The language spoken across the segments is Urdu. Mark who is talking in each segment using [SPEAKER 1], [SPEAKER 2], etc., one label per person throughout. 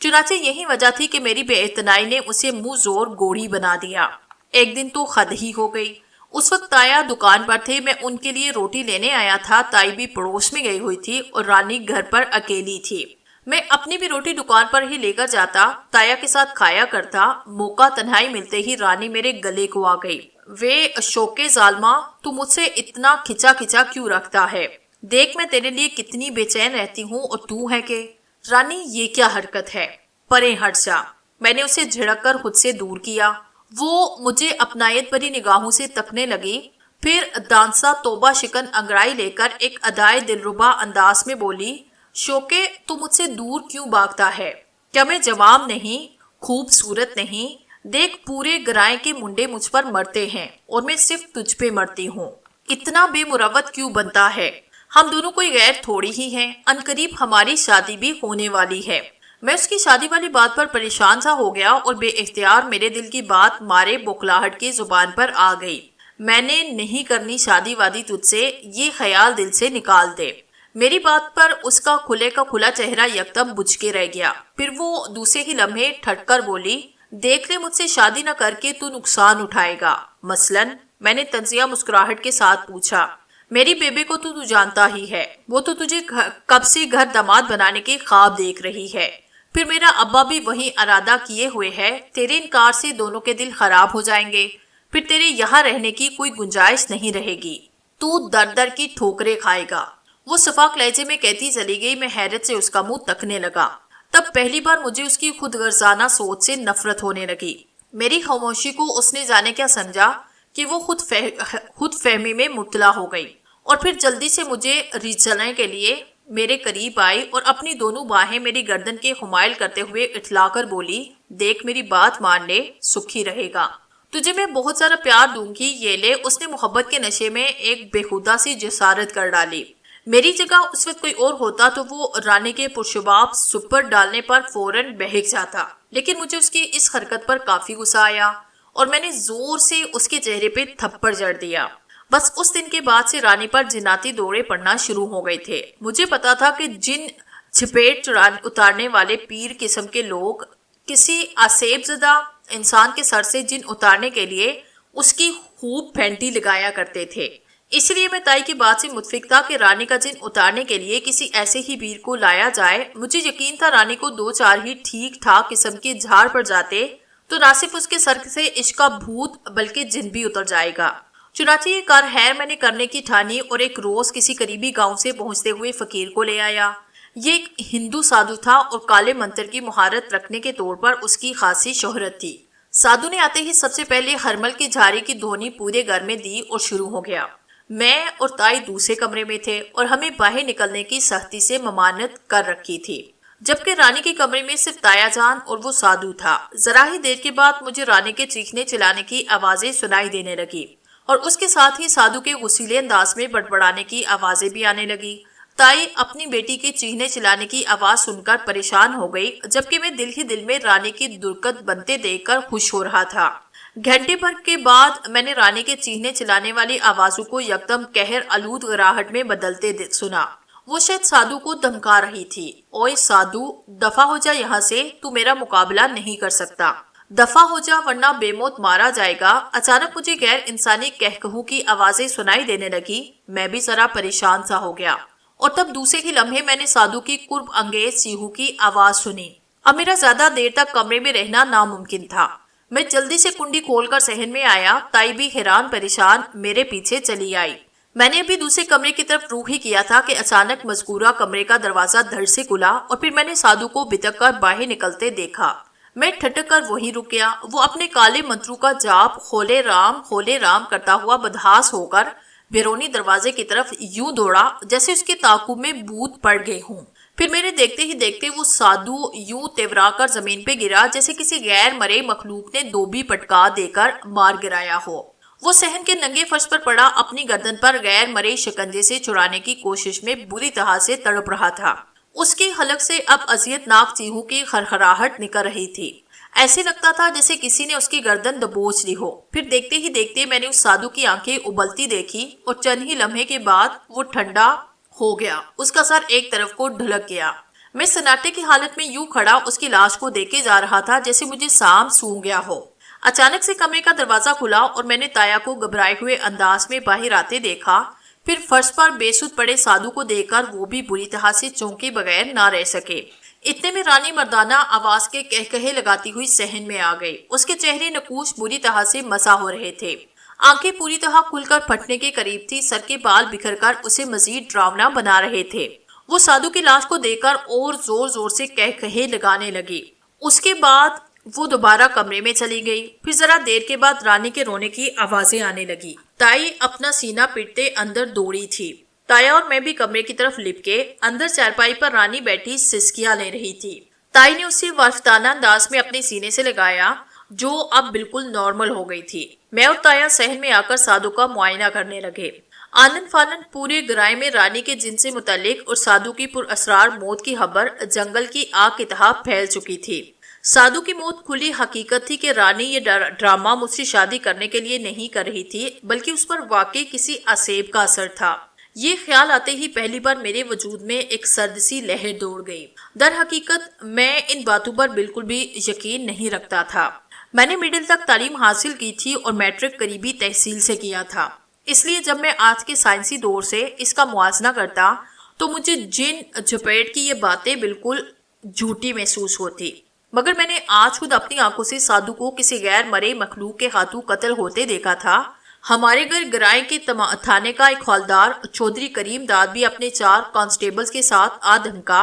[SPEAKER 1] چنانچہ یہی وجہ تھی کہ میری بے اعتنائی نے اسے منہ زور گوڑی بنا دیا۔ ایک دن تو خد ہی ہو گئی۔ اس وقت تایا دکان پر تھے، میں ان کے لیے روٹی لینے آیا تھا، تائی بھی پڑوس میں گئی ہوئی تھی اور رانی گھر پر اکیلی تھی۔ میں اپنی بھی روٹی دکان پر ہی لے کر جاتا، تایا کے ساتھ کھایا کرتا۔ موقع تنہائی ملتے ہی رانی میرے گلے کو آ گئی۔ وے شوکے ظالمہ، تو مجھ سے اتنا کھچا کھچا کیوں رکھتا ہے؟ دیکھ میں تیرے لیے کتنی بے چین رہتی ہوں اور تو ہے کہ… رانی یہ کیا حرکت ہے؟ پرے ہٹ جا۔ میں نے اسے جھڑک کر خود سے دور کیا۔ وہ مجھے اپنائیت بھری نگاہوں سے تکنے لگی، پھر دانسا توبہ شکن انگڑائی لے کر ایک ادائے دلربا انداز میں بولی، شوکے تو مجھ سے دور کیوں بھاگتا ہے؟ کیا میں جوان نہیں، خوبصورت نہیں؟ دیکھ پورے گرائے کے منڈے مجھ پر مرتے ہیں اور میں صرف تجھ پہ مرتی ہوں۔ اتنا بے مروت کیوں بنتا ہے؟ ہم دونوں کوئی غیر تھوڑی ہی ہیں، عنقریب ہماری شادی بھی ہونے والی ہے۔ میں اس کی شادی والی بات پر پریشان سا ہو گیا اور بے اختیار میرے دل کی بات مارے بوکھلاہٹ کی زبان پر آ گئی۔ میں نے نہیں کرنی شادی وادی تجھ سے، یہ خیال دل سے نکال دے۔ میری بات پر اس کا کھلے کا کھلا چہرہ یکدم بجھ کے رہ گیا۔ پھر وہ دوسرے ہی لمحے ٹھٹ کر بولی، دیکھ لے مجھ سے شادی نہ کر کے تو نقصان اٹھائے گا۔ مثلاً؟ میں نے تنزیہ مسکراہٹ کے ساتھ پوچھا۔ میری بیبے کو تو جانتا ہی ہے، وہ تو تجھے کب سے گھر داماد بنانے کے خواب دیکھ رہی ہے۔ پھر میرا ابا بھی وہی ارادہ کیے ہوئے ہے۔ تیرے انکار سے دونوں کے دل خراب ہو جائیں گے، پھر تیرے یہاں رہنے کی کوئی گنجائش نہیں رہے گی، تو در در کی ٹھوکریں کھائے گا۔ وہ شفاق لہجے میں کہتی چلی گئی۔ میں حیرت سے اس کا منہ تکنے لگا۔ تب پہلی بار مجھے اس کی خود غرضانہ سوچ سے نفرت ہونے لگی۔ میری خاموشی کو اس نے جانے کیا سمجھا کہ وہ خود فہمی میں مبتلا ہو گئی، اور پھر جلدی سے مجھے ریچھنے کے لیے میرے قریب آئی اور اپنی دونوں باہیں میری گردن کے حمائل کرتے ہوئے اٹھلا کر بولی، دیکھ میری بات مان لے، سکھی رہے گا۔ تجھے میں بہت سارا پیار دوں گی، یہ لے۔ اس نے محبت کے نشے میں ایک بےخودہ سی جسارت کر ڈالی۔ میری جگہ اس وقت کوئی اور ہوتا تو وہ رانی کے پرشباب سپر ڈالنے پر فوراً بہک جاتا، لیکن مجھے اس کی اس حرکت پر کافی غصہ آیا اور میں نے زور سے اس کے چہرے پہ تھپڑ جڑ دیا۔ بس اس دن کے بعد سے رانی پر جناتی دورے پڑنا شروع ہو گئے تھے۔ مجھے پتا تھا کہ جن جھپیٹ اتارنے والے پیر قسم کے لوگ کسی آسیب زدہ انسان کے سر سے جن اتارنے کے لیے اس کی خوب پھینٹی لگایا کرتے تھے، اس لیے میں تائی کی بات سے متفق تھا کہ رانی کا جن اتارنے کے لیے کسی ایسے ہی پیر کو لایا جائے۔ مجھے یقین تھا رانی کو دو چار ہی ٹھیک ٹھاک قسم کے جھاڑ پڑ جاتے تو نہ صرف اس کے سر سے عشق کا بھوت بلکہ جن بھی اتر جائے گا۔ چنانچہ یہ کار خیر میں نے کرنے کی ٹھانی اور ایک روز کسی قریبی گاؤں سے پہنچتے ہوئے فقیر کو لے آیا۔ یہ ایک ہندو سادھو تھا اور کالے منتر کی مہارت رکھنے کے طور پر اس کی خاصی شہرت تھی۔ سادھو نے آتے ہی سب سے پہلے ہرمل کی جھاڑی کی دھونی پورے گھر میں دی اور شروع ہو گیا۔ میں اور تائی دوسرے کمرے میں تھے اور ہمیں باہر نکلنے کی سختی سے ممانعت کر رکھی تھی، جبکہ رانی کے کمرے میں صرف تایا جان اور وہ سادھو تھا۔ ذرا ہی دیر کے بعد مجھے رانی کے چیخنے چلانے کی آوازیں سنائی دینے لگی اور اس کے ساتھ ہی سادھو کے غصیلے انداز میں بڑبڑانے کی آوازیں بھی آنے لگی۔ تائی اپنی بیٹی کے چیخنے چلانے کی آواز سن کر پریشان ہو گئی، جبکہ میں دل ہی دل میں رانی کی درگت بنتے دیکھ کر خوش ہو رہا تھا۔ گھنٹے بھر کے بعد میں نے رانی کے چیخنے چلانے والی آوازوں کو یکدم قہر آلود گراہٹ میں بدلتے سنا۔ وہ شاید سادھو کو دھمکا رہی تھی۔ اوئے سادھو، دفع ہو جا یہاں سے، تو میرا مقابلہ نہیں کر سکتا۔ دفع ہو جا ورنہ بے موت مارا جائے گا۔ اچانک مجھے غیر انسانی کہکہوں کی آوازیں سنائی دینے لگی۔ میں بھی ذرا پریشان سا ہو گیا اور تب دوسرے ہی لمحے میں نے سادھو کی قرب انگیز چیخوں کی آواز سنی۔ اب میرا زیادہ دیر تک کمرے میں رہنا ناممکن تھا۔ میں جلدی سے کنڈی کھول کر صحن میں آیا۔ تائی بھی حیران پریشان میرے پیچھے چلی آئی۔ میں نے ابھی دوسرے کمرے کی طرف روح ہی کیا تھا کہ اچانک مذکورہ کمرے کا دروازہ دھڑ سے کھلا اور پھر میں نے سادھو کو بتک کر باہر نکلتے دیکھا۔ میں ٹھٹک کر وہیں رک گیا۔ وہ اپنے کالے منتروں کا جاپ کھولے رام کرتا ہوا بدحاس ہو کر بیرونی دروازے کی طرف یوں دوڑا جیسے اس کے تعاقب میں بھوت پڑ گئے ہوں۔ پھر میرے دیکھتے ہی دیکھتے وہ سادھو یوں تیورا کر زمین پہ گرا جیسے کسی غیر مرے مخلوق نے دوبی پٹکا دے کر مار گرایا ہو۔ وہ صحن کے ننگے فرش پر پڑا اپنی گردن پر غیر مرے شکنجے سے چھڑانے کی کوشش میں بری طرح سے تڑپ رہا تھا۔ اس کی حلق سے اب اذیت ناک چیخوں کی خرخراہٹ نکل رہی تھی۔ ایسے لگتا تھا جیسے کسی نے اس کی گردن دبوچ لی ہو۔ پھر دیکھتے ہی دیکھتے میں نے اس سادھو کی آنکھیں ابلتی دیکھی اور چند ہی لمحے کے بعد وہ ٹھنڈا ہو گیا۔ اس کا سر ایک طرف کو ڈھلک گیا۔ میں سناٹے کی حالت میں یوں کھڑا اس کی لاش کو دیکھے جا رہا تھا جیسے مجھے سام سونگ گیا ہو۔ اچانک سے کمرے کا دروازہ کھلا اور میں نے تایا کو گھبرائے ہوئے انداز میں باہر آتے دیکھا۔ پھر فرش پر بے سود پڑے سادو کو دیکھ کر وہ بھی بری طرح سے چونکے بغیر نہ رہ سکے۔ اتنے میں رانی مردانہ آواز کے کہے لگاتی ہوئی صحن میں آ گئی۔ اس کے چہرے نقوش بری طرح سے مسا ہو رہے تھے، آنکھیں پوری طرح کھل کر پھٹنے کے قریب تھی، سر کے بال بکھر کر اسے مزید ڈراونا بنا رہے تھے۔ وہ سادو کی لاش کو دیکھ کر اور زور زور سے کہے لگانے لگی۔ اس کے بعد وہ دوبارہ کمرے میں چلی گئی۔ پھر ذرا دیر کے بعد رانی کے رونے کی آوازیں آنے لگی۔ تائی اپنا سینہ پیٹتے اندر دوڑی تھی۔ تایا اور میں بھی کمرے کی طرف لپ کے اندر چارپائی پر رانی بیٹھی سسکیاں لے رہی تھی۔ تائی نے اسے وارفتانہ انداز میں اپنے سینے سے لگایا جو اب بالکل نارمل ہو گئی تھی۔ میں اور تایا صحن میں آ کر سادو کا معائنہ کرنے لگے۔ آنن فانن پورے گرائے میں رانی کے جن سے متعلق اور سادو کی پر اسرار موت کی خبر جنگل کی آگ کی طرح پھیل چکی تھی۔ سادو کی موت کھلی حقیقت تھی کہ رانی یہ ڈرامہ مجھ سے شادی کرنے کے لیے نہیں کر رہی تھی، بلکہ اس پر واقعی کسی عصیب کا اثر تھا۔ یہ خیال آتے ہی پہلی بار میرے وجود میں ایک سرد سی لہر دوڑ گئی۔ در حقیقت میں ان باتوں پر بالکل بھی یقین نہیں رکھتا تھا۔ میں نے مڈل تک تعلیم حاصل کی تھی اور میٹرک قریبی تحصیل سے کیا تھا، اس لیے جب میں آج کے سائنسی دور سے اس کا موازنہ کرتا تو مجھے جن جھپیٹ کی یہ باتیں بالکل جھوٹی محسوس ہوتی۔ مگر میں نے آج خود اپنی آنکھوں سے سادو کو کسی غیر مرے مخلوق کے ہاتھوں قتل ہوتے دیکھا تھا۔ ہمارے گھر گرائے کے تھانے کا ایک حوالدار چودھری کریم داد بھی اپنے 4 کانسٹیبلز کے ساتھ آ دھمکا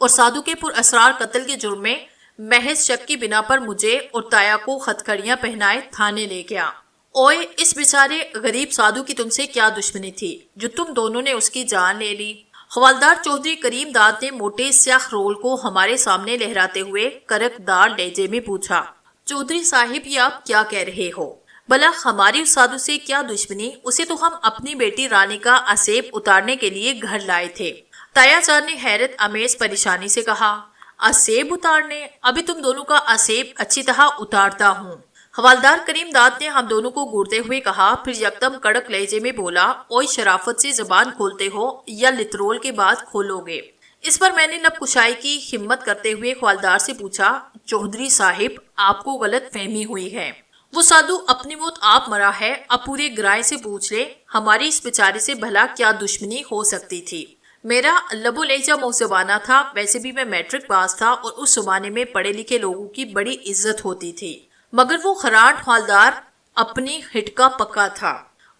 [SPEAKER 1] اور سادو کے پر اسرار قتل کے جرم میں محض شک کی بنا پر مجھے اور تایا کو ہتھکڑیاں پہنائے تھانے لے گیا۔ اوئے اس بیچارے غریب سادو کی تم سے کیا دشمنی تھی جو تم دونوں نے اس کی جان لے لی؟ حوالدار چودھری کریم داد نے موٹے سیاہ رول کو ہمارے سامنے لہراتے ہوئے کرک دار لہجے میں پوچھا۔ چودھری صاحب یہ آپ کیا کہہ رہے ہو؟ بلا ہماری اس سادو سے کیا دشمنی؟ اسے تو ہم اپنی بیٹی رانی کا عصیب اتارنے کے لیے گھر لائے تھے۔ تایا جان نے حیرت امیز پریشانی سے کہا۔ عصیب اتارنے؟ ابھی تم دونوں کا عصیب اچھی طرح اتارتا ہوں۔ حوالدار کریم داد نے ہم دونوں کو گھورتے ہوئے کہا، پھر یکدم کڑک لہجے میں بولا، اوئے شرافت سے زبان کھولتے ہو یا لترول کے بعد کھولو گے؟ اس پر میں نے لب کشائی کی ہمت کرتے ہوئے حوالدار سے پوچھا، چودھری صاحب آپ کو غلط فہمی ہوئی ہے، وہ سادو اپنی موت آپ مرا ہے۔ اب پورے گرائے سے پوچھ لے ہماری اس بیچارے سے بھلا کیا دشمنی ہو سکتی تھی؟ میرا لب و لہجہ موزبانہ تھا، ویسے بھی میں میٹرک پاس تھا اور اس زمانے میں پڑھے لکھے لوگوں کی بڑی عزت ہوتی تھی، مگر وہ خراٹ حوالدار اپنی ہٹ کا پکا تھا۔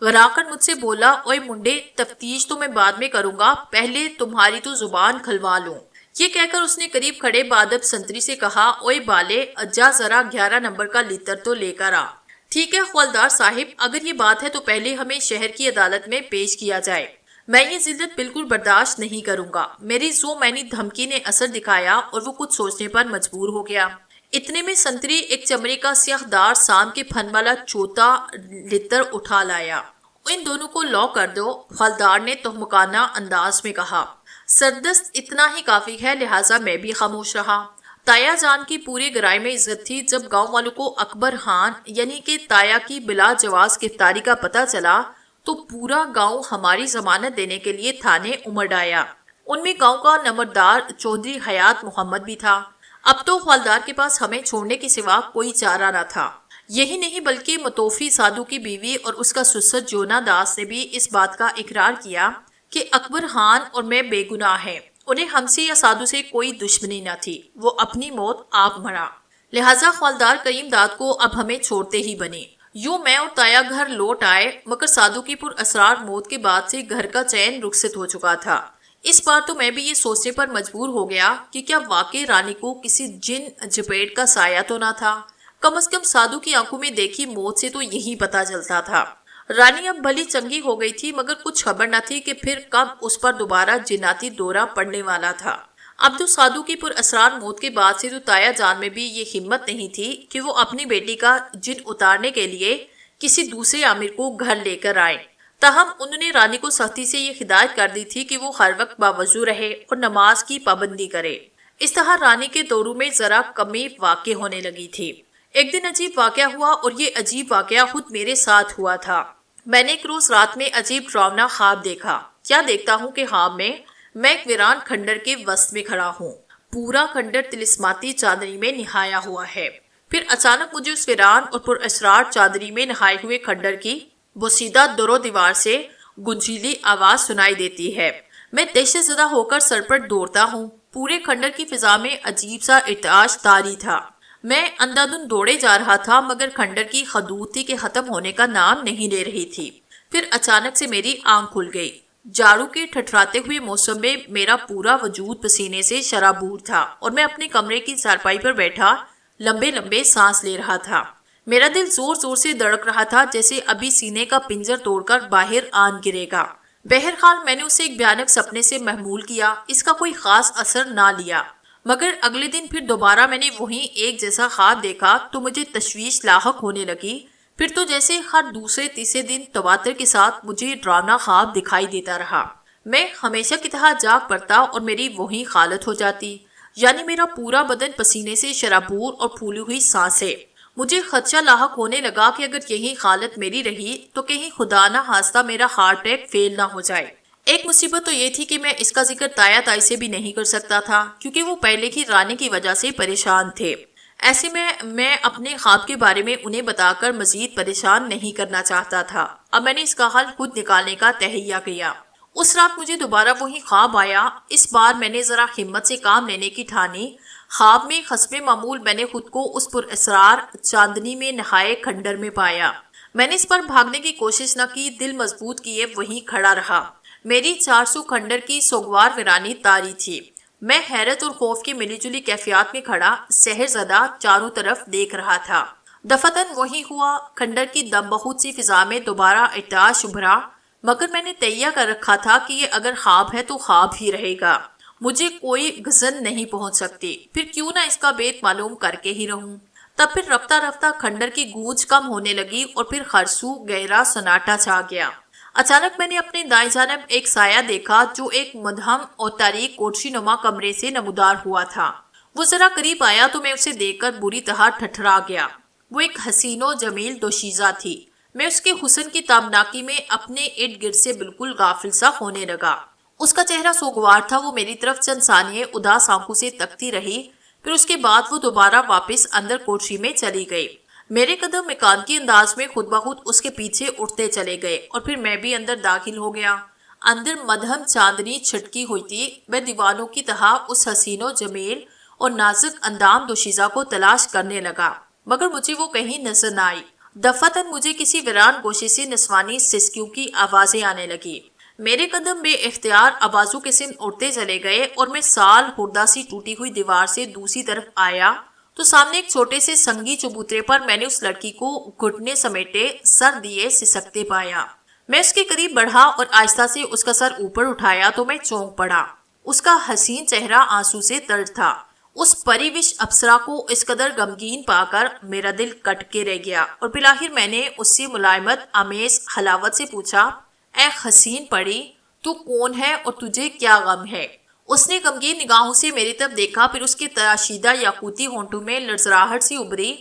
[SPEAKER 1] غرا کر مجھ سے بولا، اوئے منڈے تفتیش تو میں بعد میں کروں گا، پہلے تمہاری تو زبان کھلوا لوں۔ یہ کہہ کر اس نے قریب کھڑے بادب سنتری سے کہا، اوئے بالے جا ذرا 11 نمبر کا لیتر تو لے کر آ۔ ٹھیک ہے حوالدار صاحب، اگر یہ بات ہے تو پہلے ہمیں شہر کی عدالت میں پیش کیا جائے، میں یہ ذلت بالکل برداشت نہیں کروں گا۔ میری زو مینی دھمکی نے اثر دکھایا اور وہ کچھ سوچنے پر مجبور ہو گیا۔ اتنے میں سنتری ایک چمڑے کا سیاہ دار سام کے پھن والا چوتا لتر اٹھا لایا۔ ان دونوں کو لو کر دو، حوالدار نے تہمکانہ انداز میں کہا۔ سردست اتنا ہی کافی ہے، لہٰذا میں بھی خاموش رہا۔ تایا جان کی پورے گرائے میں عزت تھی۔ جب گاؤں والوں کو اکبر خان یعنی کہ تایا کی بلا جواز گرفتاری کا پتہ چلا تو پورا گاؤں ہماری ضمانت دینے کے لیے تھانے امڑ آیا۔ ان میں گاؤں کا نمبردار چودھری حیات محمد بھی تھا۔ اب تو حوالدار کے پاس ہمیں چھوڑنے کے سوا کوئی چارہ نہ تھا۔ یہی نہیں بلکہ متوفی سادو کی بیوی اور اس کا سسر جونا داس نے بھی اس بات کا اقرار کیا کہ اکبر خان اور میں بے گناہ ہیں، انہیں ہم سے یا سادو سے کوئی دشمنی نہ تھی، وہ اپنی موت آپ مرا، لہٰذا حوالدار کریم داد کو اب ہمیں چھوڑتے ہی بنے۔ یوں میں اور تایا گھر لوٹ آئے، مگر سادو کی پر اسرار موت کے بعد سے گھر کا چین رخصت ہو چکا تھا۔ اس بار تو میں بھی یہ سوچنے پر مجبور ہو گیا کہ کیا واقعی رانی کو کسی جن جپیٹ کا سایہ تو نہ تھا؟ کم از کم سادو کی آنکھوں میں دیکھی موت سے تو یہی پتا چلتا تھا۔ رانی اب بھلی چنگی ہو گئی تھی، مگر کچھ خبر نہ تھی کہ پھر کب اس پر دوبارہ جناتی دورہ پڑنے والا تھا۔ اب تو سادو کی پر اسرار موت کے بعد سے تو تایا جان میں بھی یہ ہمت نہیں تھی کہ وہ اپنی بیٹی کا جن اتارنے کے لیے کسی دوسرے عامر کو گھر لے کر آئے۔ تاہم انہوں نے رانی کو سختی سے یہ ہدایت کر دی تھی کہ وہ ہر وقت باوضو رہے اور نماز کی پابندی کرے۔ اس طرح رانی کے دوروں میں ذرا کمی واقع ہونے لگی تھی۔ ایک دن عجیب واقعہ ہوا اور یہ عجیب واقعہ خود میرے ساتھ ہوا تھا۔ میں نے ایک روز رات میں عجیب ڈراونا خواب دیکھا۔ کیا دیکھتا ہوں کہ خواب میں ایک ویران کھنڈر کے وسط میں کھڑا ہوں۔ پورا کھنڈر طلسماتی چاندنی میں نہایا ہوا ہے۔ پھر اچانک مجھے اس ویران اور پر اسرار چاندنی میں نہائے ہوئے کھنڈر کی بوسیدہ در و دیوار سے گنجیلی آواز سنائی دیتی ہے۔ میں دہشت زدہ ہو کر سر پر دوڑتا ہوں۔ پورے کھنڈر کی فضا میں عجیب سا ارتعاش طاری تھا۔ میں اندھا دھند دوڑے جا رہا تھا مگر کھنڈر کی حدود تھی کہ ختم ہونے کا نام نہیں لے رہی تھی۔ پھر اچانک سے میری آنکھ کھل گئی۔ جاڑو کے ٹھٹھراتے ہوئے موسم میں میرا پورا وجود پسینے سے شرابور تھا اور میں اپنے کمرے کی چارپائی پر بیٹھا لمبے لمبے سانس لے رہا تھا۔ میرا دل زور زور سے دھڑک رہا تھا جیسے ابھی سینے کا پنجر توڑ کر باہر آن گرے گا۔ بہرحال میں نے اسے ایک بھیانک سپنے سے محمول کیا، اس کا کوئی خاص اثر نہ لیا۔ مگر اگلے دن پھر دوبارہ میں نے وہی ایک جیسا خواب دیکھا تو مجھے تشویش لاحق ہونے لگی۔ پھر تو جیسے ہر دوسرے تیسرے دن تواتر کے ساتھ مجھے ڈراؤنا خواب دکھائی دیتا رہا۔ میں ہمیشہ کی طرح جاگ پڑتا اور میری وہی حالت ہو جاتی، یعنی میرا پورا بدن پسینے سے شرابور اور پھولی ہوئی سانسیں۔ مجھے خدشہ لاحق ہونے لگا کہ اگر یہی حالت میری رہی تو کہیں خدا نہ خواستہ میرا ہارٹ اٹیک فیل نہ ہو جائے۔ ایک مصیبت تو یہ تھی کہ میں اس کا ذکر تایا تائی سے بھی نہیں کر سکتا تھا کیونکہ وہ پہلے کی رانی کی وجہ سے پریشان تھے۔ ایسے میں اپنے خواب کے بارے میں انہیں بتا کر مزید پریشان نہیں کرنا چاہتا تھا۔ اب میں نے اس کا حل خود نکالنے کا تہیہ کیا۔ اس رات مجھے دوبارہ وہی خواب آیا۔ اس بار میں نے ذرا ہمت سے کام لینے کی ٹھانی۔ خواب میں حسب معمول میں نے خود کو اس پر اسرار چاندنی میں نہائے کھنڈر میں پایا۔ میں نے اس پر بھاگنے کی کوشش نہ کی، دل مضبوط کیے وہیں کھڑا رہا۔ میری 400 کھنڈر کی سوگوار ویرانی طاری تھی۔ میں حیرت اور خوف کی ملی جلی کیفیات میں کھڑا سحر زدہ چاروں طرف دیکھ رہا تھا۔ دفتن وہی ہوا، کھنڈر کی دم بہت سی فضا میں دوبارہ ارتعاش ابھرا، مگر میں نے تہیہ کر رکھا تھا کہ یہ اگر خواب ہے تو خواب ہی رہے گا، مجھے کوئی گھسن نہیں پہنچ سکتی، پھر کیوں نہ اس کا بیت معلوم کر کے ہی رہوں۔ تب پھر رفتہ رفتہ کھنڈر کی گونج کم ہونے لگی اور پھر خرسو گہرا سناٹا چھا گیا۔ اچانک میں نے اپنے دائیں جانب ایک سایہ دیکھا جو ایک مدھم اور تاریک کوٹھی نما کمرے سے نمودار ہوا تھا۔ وہ ذرا قریب آیا تو میں اسے دیکھ کر بری طرح ٹھٹھرا گیا۔ وہ ایک حسین و جمیل دوشیزہ تھی۔ میں اس کے حسن کی تابناکی میں اپنے ارد گرد سے بالکل غافل سا ہونے لگا۔ اس کا چہرہ سوگوار تھا۔ وہ میری طرف چند ثانیے اداس آنکھوں سے تکتی رہی، پھر اس کے بعد وہ دوبارہ واپس اندر کوٹھی میں چلی گئی۔ میرے قدم مکانتی انداز میں خود بخود اس کے پیچھے اٹھتے چلے گئے اور پھر میں بھی اندر داخل ہو گیا۔ اندر مدھم چاندنی چھٹکی ہوئی تھی۔ میں دیوانوں کی طرح اس حسین و جمیل اور نازک اندام دوشیزہ کو تلاش کرنے لگا، مگر مجھے وہ کہیں نظر نہ آئی۔ دفعتاً مجھے کسی ویران گوشے سے نسوانی سسکیوں کی آوازیں آنے لگی۔ میرے قدم بے اختیار آوازوں کے سمت اڑتے چلے گئے اور میں سال خوردہ سی ٹوٹی ہوئی دیوار سے دوسری طرف آیا تو سامنے ایک چھوٹے سے سنگی چبوترے پر میں نے اس لڑکی کو گھٹنے سمیٹے سر دیے سسکتے پایا۔ میں اس کے قریب بڑھا اور آہستہ سے اس کا سر اوپر اٹھایا تو میں چونک پڑا۔ اس کا حسین چہرہ آنسو سے تر تھا۔ اس پریوش اپسرا کو اس قدر غمگین پا کر میرا دل کٹ کے رہ گیا اور بالآخر میں نے اس سے ملائمت آمیز حلاوت سے پوچھا، اے حسین پری، تو کون ہے اور تجھے کیا غم ہے؟ اس نے غمگین نگاہوں سے میری طرف دیکھا، پھر اس کے تراشیدہ یاقوتی ہونٹوں میں لرزراہٹ سی ابھری۔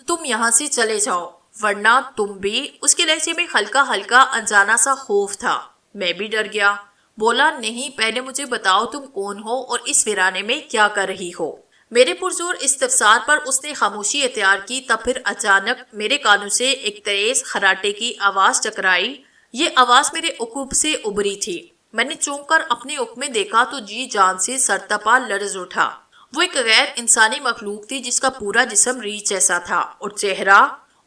[SPEAKER 1] تم یہاں سے چلے جاؤ ورنہ تم بھی۔ اس کے لہجے میں ہلکا ہلکا انجانا سا خوف تھا۔ میں بھی ڈر گیا۔ بولا، نہیں، پہلے مجھے بتاؤ تم کون ہو اور اس ویرانے میں کیا کر رہی ہو؟ میرے پرزور استفسار پر اس نے خاموشی اختیار کی، تب پھر اچانک میرے کانوں سے ایک تیز خراٹے کی آواز ٹکرائی۔ یہ آواز میرے عقب سے ابھری تھی۔ میں نے چونک کر اپنے عقب میں دیکھا تو جی جان سے سرتپا لرز اٹھا۔ وہ ایک غیر انسانی مخلوق تھی جس کا پورا جسم ریچھ جیسا تھا اور چہرہ،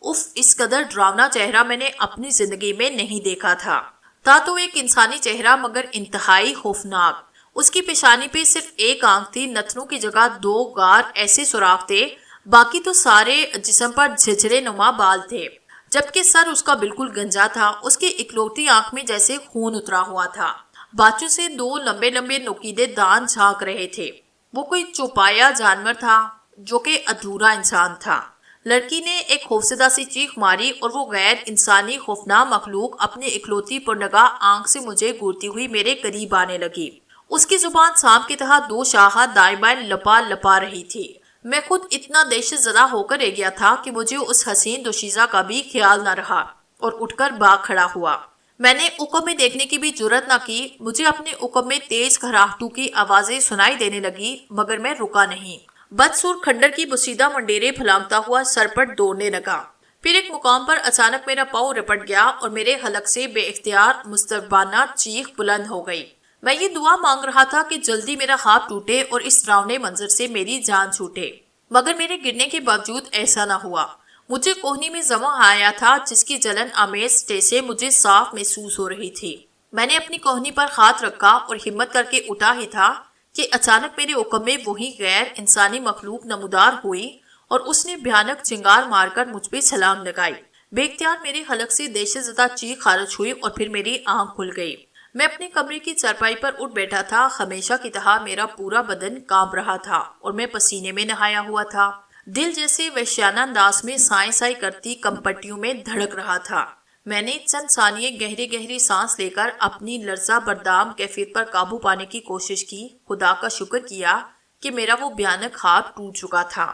[SPEAKER 1] اس قدر ڈراؤنا چہرہ میں نے اپنی زندگی میں نہیں دیکھا تھا تو ایک انسانی چہرہ مگر انتہائی خوفناک۔ اس کی پیشانی پہ صرف ایک آنکھ تھی، نتنوں کی جگہ 2 غار ایسے سوراخ تھے، باقی تو سارے جسم پر جھجھرے نما بال تھے، جبکہ سر اس کا بالکل گنجا تھا۔ اس کی اکلوتی آنکھ میں جیسے خون اترا ہوا تھا۔ باچوں سے 2 لمبے لمبے نوکیلے دان جھانک رہے تھے۔ وہ کوئی چوپایا جانور تھا جو کہ ادھورا انسان تھا۔ لڑکی نے ایک خوفزدہ سی چیخ ماری اور وہ غیر انسانی خوفناک مخلوق اپنی اکلوتی پرنگاہ آنکھ سے مجھے گورتی ہوئی میرے قریب آنے لگی۔ اس کی زبان سانپ کی طرح 2 شاخیں دائیں بائیں لپا لپا رہی تھی۔ میں خود اتنا دہشت زدہ ہو کر رہ گیا تھا کہ مجھے اس حسین دوشیزہ کا بھی خیال نہ رہا اور اٹھ کر بھاگ کھڑا ہوا۔ میں نے عقب میں دیکھنے کی بھی جرات نہ کی۔ مجھے اپنے عقب میں تیز گھراہٹوں کی آوازیں سنائی دینے لگی، مگر میں رکا نہیں۔ بدسور کھنڈر کی بوسیدہ منڈیرے پھلانگتا ہوا سر پر دوڑنے لگا۔ پھر ایک مقام پر اچانک میرا پاؤں رپٹ گیا اور میرے حلق سے بے اختیار مضطربانہ چیخ بلند ہو گئی۔ میں یہ دعا مانگ رہا تھا کہ جلدی میرا خواب ٹوٹے اور اس ڈراؤنے منظر سے میری جان چھوٹے، مگر میرے گرنے کے باوجود ایسا نہ ہوا۔ مجھے کوہنی میں زمہ آیا تھا جس کی جلن آمیز ٹیسے مجھے صاف محسوس ہو رہی تھی۔ میں نے اپنی کوہنی پر ہاتھ رکھا اور ہمت کر کے اٹھا ہی تھا کہ اچانک میرے عقب میں وہی غیر انسانی مخلوق نمودار ہوئی اور اس نے بھیانک چنگار مار کر مجھ پہ چھلانگ لگائی۔ بے اختیار میرے حلق سے دہشت زدہ چیخ خارج ہوئی اور پھر میری آنکھ کھل گئی۔ میں اپنے کمرے کی چارپائی پر اٹھ بیٹھا تھا۔ ہمیشہ کی طرح میرا پورا بدن کانپ رہا تھا اور میں پسینے میں نہایا ہوا تھا۔ دل جیسے وحشیانہ انداز میں سائیں سائیں کرتی کم پٹیوں میں دھڑک رہا تھا۔ میں نے چند ثانیے گہری گہری سانس لے کر اپنی لرزہ بردام کیفیت پر قابو پانے کی کوشش کی۔ خدا کا شکر کیا کہ میرا وہ بھیانک خواب ٹوٹ چکا تھا۔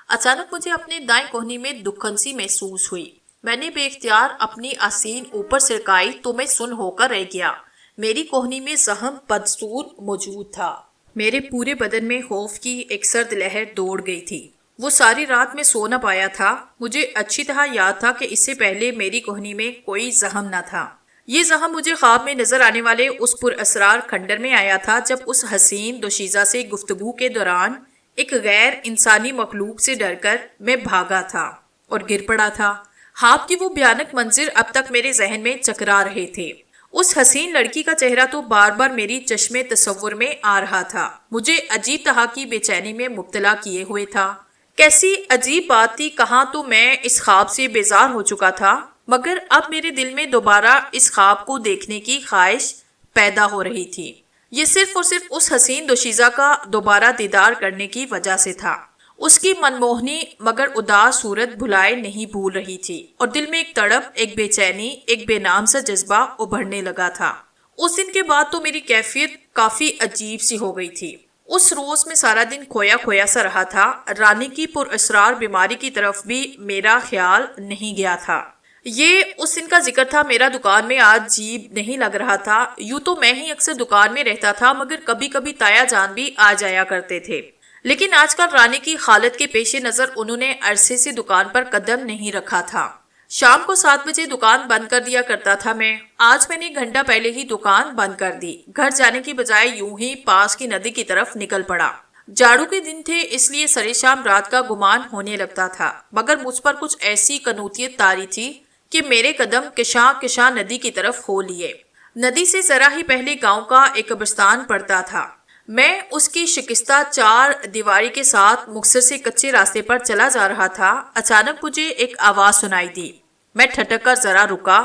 [SPEAKER 1] اچانک مجھے اپنے دائیں کوہنی میں دکھن سی محسوس ہوئی۔ میں نے بے اختیار اپنی آستین اوپر سرکائی تو میں سن ہو کر رہ گیا۔ میری کوہنی میں زخم بدسور موجود تھا۔ میرے پورے بدن میں خوف کی ایک سرد لہر دوڑ گئی تھی۔ وہ ساری رات میں سو نہ پایا تھا۔ مجھے اچھی طرح یاد تھا کہ اس سے پہلے میری کوہنی میں کوئی زخم نہ تھا۔ یہ زخم مجھے خواب میں نظر آنے والے اس پر اسرار کھنڈر میں آیا تھا جب اس حسین دوشیزہ سے گفتگو کے دوران ایک غیر انسانی مخلوق سے ڈر کر میں بھاگا تھا اور گر پڑا تھا۔ خواب کی وہ بھیانک منظر اب تک میرے ذہن میں چکرا رہے تھے۔ اس حسین لڑکی کا چہرہ تو بار بار میری چشم تصور میں آ رہا تھا، مجھے عجیب طرح کی بے چینی میں مبتلا کیے ہوئے تھا۔ کیسی عجیب بات تھی، کہاں تو میں اس خواب سے بیزار ہو چکا تھا، مگر اب میرے دل میں دوبارہ اس خواب کو دیکھنے کی خواہش پیدا ہو رہی تھی۔ یہ صرف اور صرف اس حسین دوشیزہ کا دوبارہ دیدار کرنے کی وجہ سے تھا۔ اس کی منموہنی مگر اداس صورت بھلائے نہیں بھول رہی تھی اور دل میں ایک تڑپ، ایک بے چینی، ایک بے نام سا جذبہ ابھرنے لگا تھا۔ اس دن کے بعد تو میری کیفیت کافی عجیب سی ہو گئی تھی۔ اس روز میں سارا دن کھویا کھویا سا رہا تھا۔ رانی کی پر اسرار بیماری کی طرف بھی میرا خیال نہیں گیا تھا۔ یہ اس دن کا ذکر تھا۔ میرا دکان میں آج جیب نہیں لگ رہا تھا۔ یوں تو میں ہی اکثر دکان میں رہتا تھا، مگر کبھی کبھی تایا جان بھی آ جایا کرتے تھے، لیکن آج کل رانی کی حالت کے پیش نظر انہوں نے عرصے سے دکان پر قدم نہیں رکھا تھا۔ شام کو 7 بجے دکان بند کر دیا کرتا تھا میں۔ آج میں نے 1 گھنٹہ پہلے ہی دکان بند کر دی۔ گھر جانے کی بجائے یوں ہی پاس کی ندی کی طرف نکل پڑا۔ جاڑو کے دن تھے، اس لیے سرے شام رات کا گمان ہونے لگتا تھا، مگر مجھ پر کچھ ایسی کنوتیت طاری تھی کہ میرے قدم کشاں کشاں ندی کی طرف ہو لیے۔ ندی سے ذرا ہی پہلے گاؤں کا ایک قبرستان پڑتا تھا۔ میں اس کی شکستہ 4 دیواری کے ساتھ مختصر سے کچے راستے پر چلا جا رہا تھا۔ اچانک مجھے ایک آواز سنائی دی۔ میں ٹھٹک کر ذرا رکا۔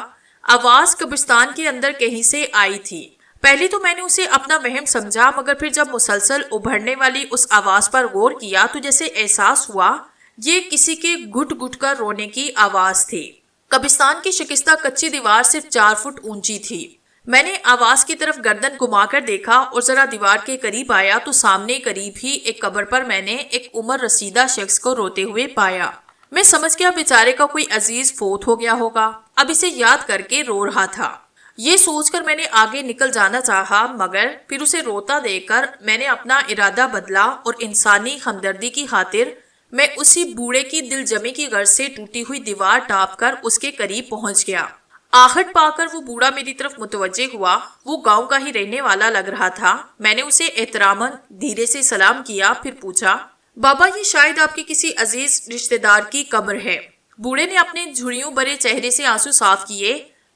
[SPEAKER 1] آواز قبرستان کے اندر کہیں سے آئی تھی۔ پہلے تو میں نے اسے اپنا وہم سمجھا، مگر پھر جب مسلسل ابھرنے والی اس آواز پر غور کیا تو جیسے احساس ہوا یہ کسی کے گھٹ گھٹ کر رونے کی آواز تھی۔ قبرستان کی شکستہ کچی دیوار صرف 4 فٹ اونچی تھی۔ میں نے آواز کی طرف گردن گھما کر دیکھا اور ذرا دیوار کے قریب آیا تو سامنے قریب ہی ایک قبر پر میں نے ایک عمر رسیدہ شخص کو روتے ہوئے پایا۔ میں سمجھ گیا بیچارے کا کوئی عزیز فوت ہو گیا ہوگا، اب اسے یاد کر کے رو رہا تھا۔ یہ سوچ کر میں نے آگے نکل جانا چاہا، مگر پھر اسے روتا دیکھ کر میں نے اپنا ارادہ بدلا اور انسانی ہمدردی کی خاطر میں اسی بوڑھے کی دل جمی کی غرض سے ٹوٹی ہوئی دیوار ٹاپ کر اس کے قریب پہنچ گیا۔ آہٹ پا کر وہ بوڑھا میری طرف متوجہ ہوا۔ وہ گاؤں کا ہی رہنے والا لگ رہا تھا۔ میں نے اسے احتراماً دھیرے سے سلام کیا، پھر پوچھا، بابا یہ شاید آپ کی کسی عزیز رشتہ دار کی قبر ہے۔ بوڑھے نے اپنے جھریوں بھرے چہرے سے آنسو صاف کیے،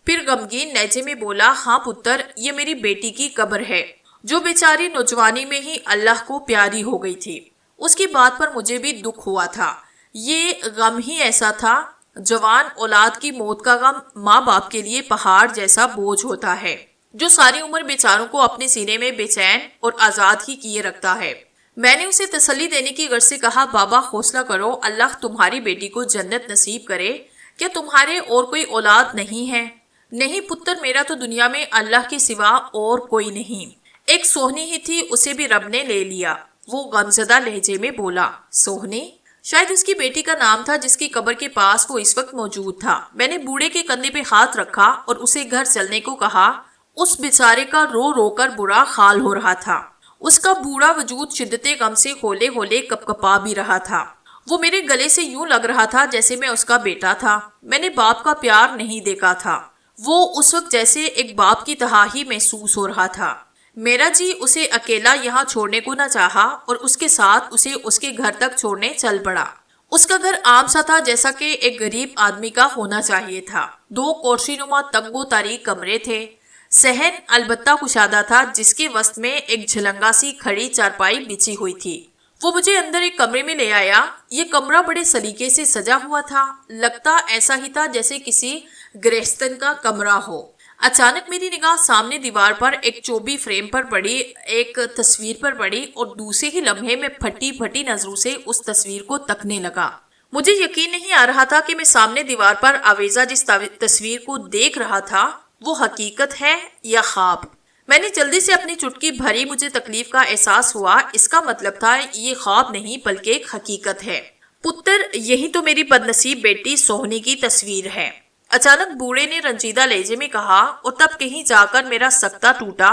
[SPEAKER 1] پھر غمگین لہجے میں بولا، ہاں پتر، یہ میری بیٹی کی قبر ہے جو بیچاری نوجوانی میں ہی اللہ کو پیاری ہو گئی تھی۔ اس کی بات پر مجھے بھی دکھ ہوا تھا۔ یہ غم ہی ایسا تھا، جوان اولاد کی موت کا غم ماں باپ کے لیے پہاڑ جیسا بوجھ ہوتا ہے جو ساری عمر بیچاروں کو اپنے سینے میں بے چین اور آزاد ہی کیے رکھتا ہے۔ میں نے اسے تسلی دینے کی غرض سے کہا، بابا حوصلہ کرو، اللہ تمہاری بیٹی کو جنت نصیب کرے۔ کیا تمہارے اور کوئی اولاد نہیں ہے؟ نہیں پتر، میرا تو دنیا میں اللہ کے سوا اور کوئی نہیں۔ ایک سوہنی ہی تھی، اسے بھی رب نے لے لیا۔ وہ غمزدہ لہجے میں بولا، سوہنی؟ شاید اس کی بیٹی کا نام تھا جس کی قبر کے پاس وہ اس وقت موجود تھا۔ میں نے بوڑھے کے کندھے پہ ہاتھ رکھا اور اسے گھر چلنے کو کہا۔ اس بیچارے کا رو رو کر برا حال ہو رہا تھا۔ اس کا بوڑھا وجود شدت غم سے ہولے ہولے کپ کپا بھی رہا تھا۔ وہ میرے گلے سے یوں لگ رہا تھا جیسے میں اس کا بیٹا تھا۔ میں نے باپ کا پیار نہیں دیکھا تھا۔ وہ اس وقت جیسے ایک باپ کی طرح ہی محسوس ہو رہا تھا۔ میرا جی اسے اکیلا یہاں چھوڑنے کو نہ چاہا اور اس کے ساتھ اسے اس کے گھر تک چھوڑنے چل پڑا۔ اس کا گھر عام سا تھا جیسا کہ ایک غریب آدمی کا ہونا چاہیے تھا۔ 2 کوٹری نما تنگ و تاریک کمرے تھے۔ صحن البتہ کشادہ تھا جس کے وسط میں ایک جھلنگا سی کھڑی چارپائی بچھی ہوئی تھی۔ وہ مجھے اندر ایک کمرے میں لے آیا۔ یہ کمرہ بڑے سلیقے سے سجا ہوا تھا۔ لگتا ایسا ہی تھا جیسے کسی گرہستن کا کمرہ ہو۔ اچانک میری نگاہ سامنے دیوار پر ایک چوبی فریم پر پڑی ایک تصویر پر پڑی اور دوسرے ہی لمحے میں پھٹی پھٹی نظروں سے اس تصویر کو تکنے لگا۔ مجھے یقین نہیں آ رہا تھا کہ میں سامنے دیوار پر آویزہ جس تصویر کو دیکھ رہا تھا وہ حقیقت ہے یا خواب۔ میں نے جلدی سے اپنی چٹکی بھری۔ مجھے تکلیف کا احساس ہوا۔ اس کا مطلب تھا یہ خواب نہیں بلکہ ایک حقیقت ہے۔ پتر، یہی تو میری بدنصیب بیٹی سوہنی کی تصویر ہے، اچانک بوڑھے نے رنجیدہ لہجے میں کہا، اور تب کہیں جا کر میرا سکتہ ٹوٹا،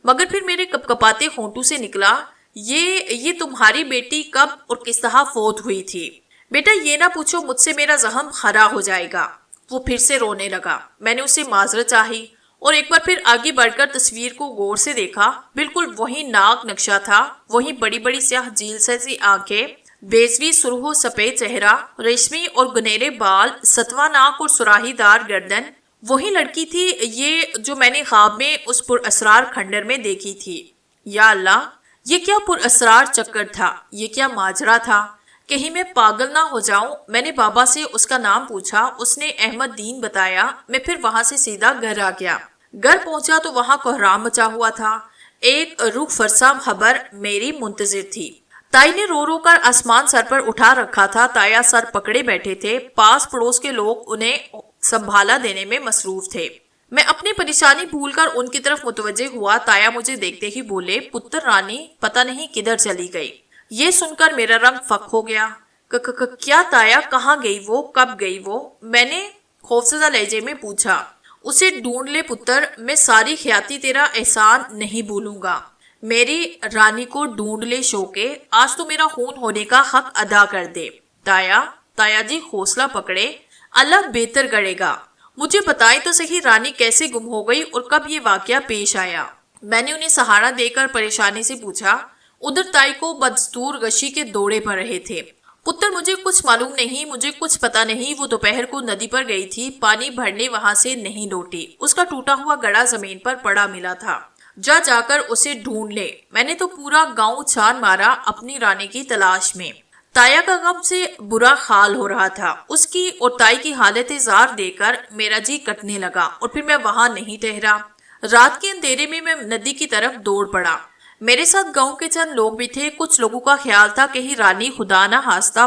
[SPEAKER 1] مگر پھر میرے کپ کپاتے ہونٹوں سے نکلا، یہ تمہاری بیٹی کب اور کس طرح فوت ہوئی تھی؟ بیٹا یہ نہ پوچھو، مجھ سے میرا زخم ہرا ہو جائے گا۔ وہ پھر سے رونے لگا۔ میں نے اسے معذرت چاہی اور ایک بار پھر آگے بڑھ کر تصویر کو غور سے دیکھا۔ بالکل وہی ناک نقشہ تھا، وہی بڑی بڑی سیاہ جیل سی آنکھیں، بیضوی سرخ و سفید چہرہ، ریشمی اور گنہرے بال، ستواں ناک اور سراہی دار گردن۔ وہی لڑکی تھی یہ جو میں نے خواب میں اس پر اسرار کھنڈر میں دیکھی تھی۔ یا اللہ، یہ کیا پر اسرار چکر تھا، یہ کیا ماجرا تھا؟ کہیں میں پاگل نہ ہو جاؤں۔ میں نے بابا سے اس کا نام پوچھا، اس نے احمد دین بتایا۔ میں پھر وہاں سے سیدھا گھر آ گیا۔ گھر پہنچا تو وہاں کوہرام مچا ہوا تھا۔ ایک رخ فرسا خبر میری منتظر تھی۔ تائی نے رو رو کر آسمان سر پر اٹھا رکھا تھا۔ تایا سر پکڑے بیٹھے تھے۔ پاس پڑوس کے لوگ انہیں سنبھالا دینے میں مصروف تھے۔ میں اپنی پریشانی بھول کر ان کی طرف متوجہ ہوا۔ تایا مجھے دیکھتے ہی بولے، پتر رانی پتہ نہیں کدھر چلی گئی۔ یہ سن کر میرا رنگ فک ہو گیا۔ کیا تایا؟ کہاں گئی وہ؟ کب گئی وہ؟ میں نے خوفزدہ لہجے میں پوچھا۔ اسے ڈھونڈ لے پتر، میں ساری حیاتی تیرا احسان نہیں بھولوں گا۔ میری رانی کو ڈھونڈ لے شوکے، آج تو میرا خون ہونے کا حق ادا کر دے۔ تایا جی حوصلہ پکڑے، اللہ بہتر کرے گا۔ مجھے بتائیں تو صحیح رانی کیسے گم ہو گئی اور کب یہ واقعہ پیش آیا؟ میں نے انہیں سہارا دے کر پریشانی سے پوچھا۔ ادھر تائی کو بدستور غشی کے دوڑے پڑ رہے تھے۔ پتر مجھے کچھ معلوم نہیں، مجھے کچھ پتا نہیں۔ وہ دوپہر کو ندی پر گئی تھی، پانی بھرنے وہاں سے نہیں لوٹی۔ اس کا ٹوٹا ہوا گڑا زمین پر پڑا ملا تھا۔ جا کر اسے ڈھونڈ لے۔ میں نے تو پورا گاؤں چھان مارا اپنی رانی کی تلاش میں۔ تایا کا غم سے برا حال ہو رہا تھا۔ اس کی اور تائی کی حالت زار دے کر میرا جی کٹنے لگا اور پھر میں وہاں نہیں ٹھہرا۔ رات کے اندھیرے میں ندی کی طرف دوڑ پڑا۔ میرے ساتھ گاؤں کے چند لوگ بھی تھے۔ کچھ لوگوں کا خیال تھا کہیں رانی خدا نہ خواستہ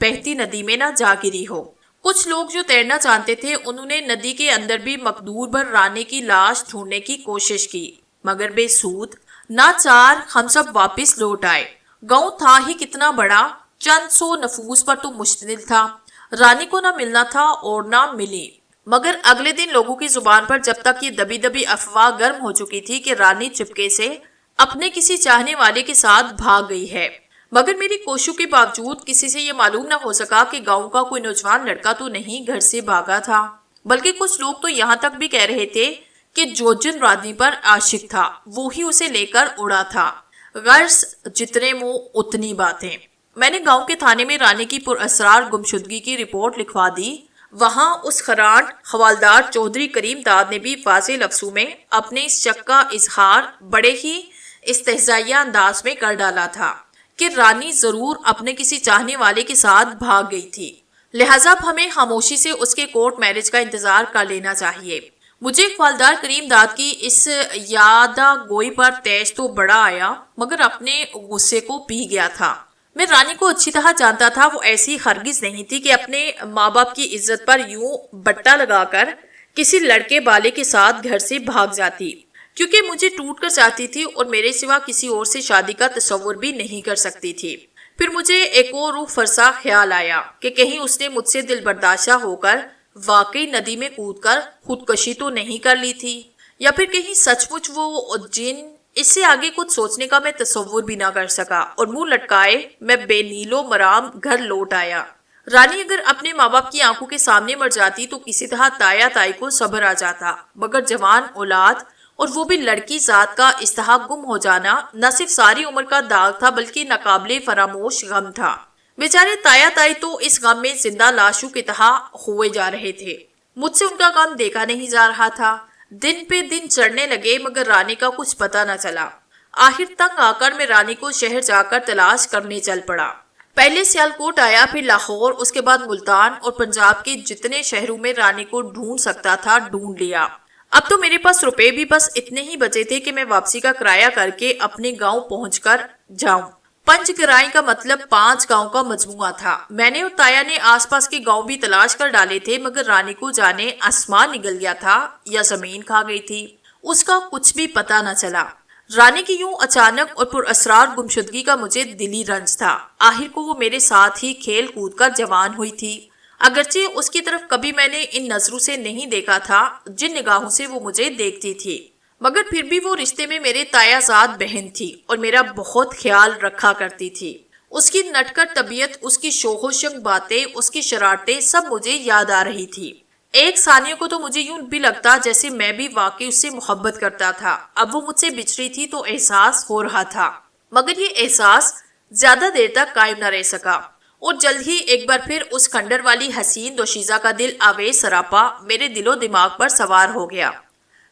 [SPEAKER 1] بہتی ندی میں نہ جا گری ہو۔ کچھ لوگ جو تیرنا جانتے تھے انہوں نے ندی کے اندر بھی مقدور بھر رانی کی لاش ڈھونڈنے کی کوشش کی، مگر بے سود۔ ناچار ہم سب واپس لوٹ آئے۔ گاؤں تھا ہی کتنا بڑا، چند سو نفوس پر تو مشتمل تھا۔ رانی کو نہ ملنا تھا اور نہ ملی۔ مگر اگلے دن لوگوں کی زبان پر جب تک یہ دبی دبی افواہ گرم ہو چکی تھی کہ رانی چپکے سے اپنے کسی چاہنے والے کے ساتھ بھاگ گئی ہے، مگر میری کوششوں کے باوجود کسی سے یہ معلوم نہ ہو سکا کہ گاؤں کا کوئی نوجوان لڑکا تو نہیں گھر سے بھاگا تھا، بلکہ کچھ لوگ تو یہاں تک بھی کہہ رہے تھے کہ جو جن رانی پر عاشق تھا وہی اسے لے کر اڑا تھا۔ غرض جتنے منہ اتنی باتیں۔ میں نے گاؤں کے تھانے میں رانی کی پر اسرار گمشدگی کی رپورٹ لکھوا دی۔ وہاں اس خرانٹ حوالدار چودھری کریم داد نے بھی واضح لفظوں میں اپنے اس شک کا اظہار بڑے ہی استہزائیہ انداز میں کر ڈالا تھا کہ رانی ضرور اپنے کسی چاہنے والے کے ساتھ بھاگ گئی تھی، لہٰذا اب ہمیں خاموشی سے اس کے کورٹ میرج کا انتظار کر لینا چاہیے۔ مجھے حوالدار کریم داد کی اس یادہ گوئی پر تیش تو بڑا آیا، مگر اپنے غصے کو پی گیا تھا۔ میں رانی کو اچھی طرح جانتا تھا، وہ ایسی ہرگز نہیں تھی کہ اپنے ماں باپ کی عزت پر یوں بٹا لگا کر کسی لڑکے بالے کے ساتھ گھر سے بھاگ جاتی، کیونکہ مجھے ٹوٹ کر چاہتی تھی اور میرے سوا کسی اور سے شادی کا تصور بھی نہیں کر سکتی تھی۔ پھر مجھے ایک اور روح فرسا خیال آیا کہ کہیں اس نے مجھ سے دل برداشتہ ہو کر واقعی ندی میں کود کر خودکشی تو نہیں کر لی تھی، یا پھر کہیں سچ مچ وہ جن۔ اس سے آگے کچھ سوچنے کا میں تصور بھی نہ کر سکا اور منہ لٹکائے میں بے نیلو مرام گھر لوٹ آیا۔ رانی اگر اپنے ماں باپ کی آنکھوں کے سامنے مر جاتی تو کسی طرح تایا تائی کو صبر آ جاتا، مگر جوان اولاد اور وہ بھی لڑکی ذات کا استحق گم ہو جانا نہ صرف ساری عمر کا داغ تھا بلکہ ناقابل فراموش غم تھا۔ بیچارے تایا تائی تو اس غم میں زندہ لاشوں کی طرح ہوئے جا رہے تھے، مجھ سے ان کا غم دیکھا نہیں جا رہا تھا۔ دن پہ دن چڑھنے لگے مگر رانی کا کچھ پتہ نہ چلا۔ آخر تنگ آ کر میں رانی کو شہر جا کر تلاش کرنے چل پڑا۔ پہلے سیالکوٹ آیا، پھر لاہور، اس کے بعد ملتان اور پنجاب کے جتنے شہروں میں رانی کو ڈھونڈ سکتا تھا ڈھونڈ لیا۔ اب تو میرے پاس روپے بھی بس اتنے ہی بچے تھے کہ میں واپسی کا کرایہ کر کے اپنے گاؤں پہنچ کر جاؤں۔ 5 گرائیں کا مطلب 5 گاؤں کا مجموعہ تھا۔ میں نے اور تایا نے آس پاس کے گاؤں بھی تلاش کر ڈالے تھے مگر رانی کو جانے آسمان نگل گیا تھا یا زمین کھا گئی تھی، اس کا کچھ بھی پتہ نہ چلا۔ رانی کی یوں اچانک اور پر اسرار گمشدگی کا مجھے دلی رنج تھا۔ آخر کو وہ میرے ساتھ ہی کھیل کود کر جوان ہوئی تھی، اگرچہ اس کی طرف کبھی میں نے ان نظروں سے نہیں دیکھا تھا جن نگاہوں سے وہ مجھے دیکھتی تھی، مگر پھر بھی وہ رشتے میں میرے تایا زاد بہن تھی اور میرا بہت خیال رکھا کرتی تھی۔ اس کی نٹکٹ طبیعت، اس کی شوخ و شنگ باتیں، اس کی شرارتیں سب مجھے یاد آ رہی تھی۔ ایک ثانیہ کو تو مجھے یوں بھی لگتا جیسے میں بھی واقعی اس سے محبت کرتا تھا۔ اب وہ مجھ سے بچھڑی تھی تو احساس ہو رہا تھا، مگر یہ احساس زیادہ دیر تک قائم نہ رہ سکا اور جلد ہی ایک بار پھر اس کھنڈر والی حسین دوشیزہ کا دل آویز سراپا میرے دل و دماغ پر سوار ہو گیا۔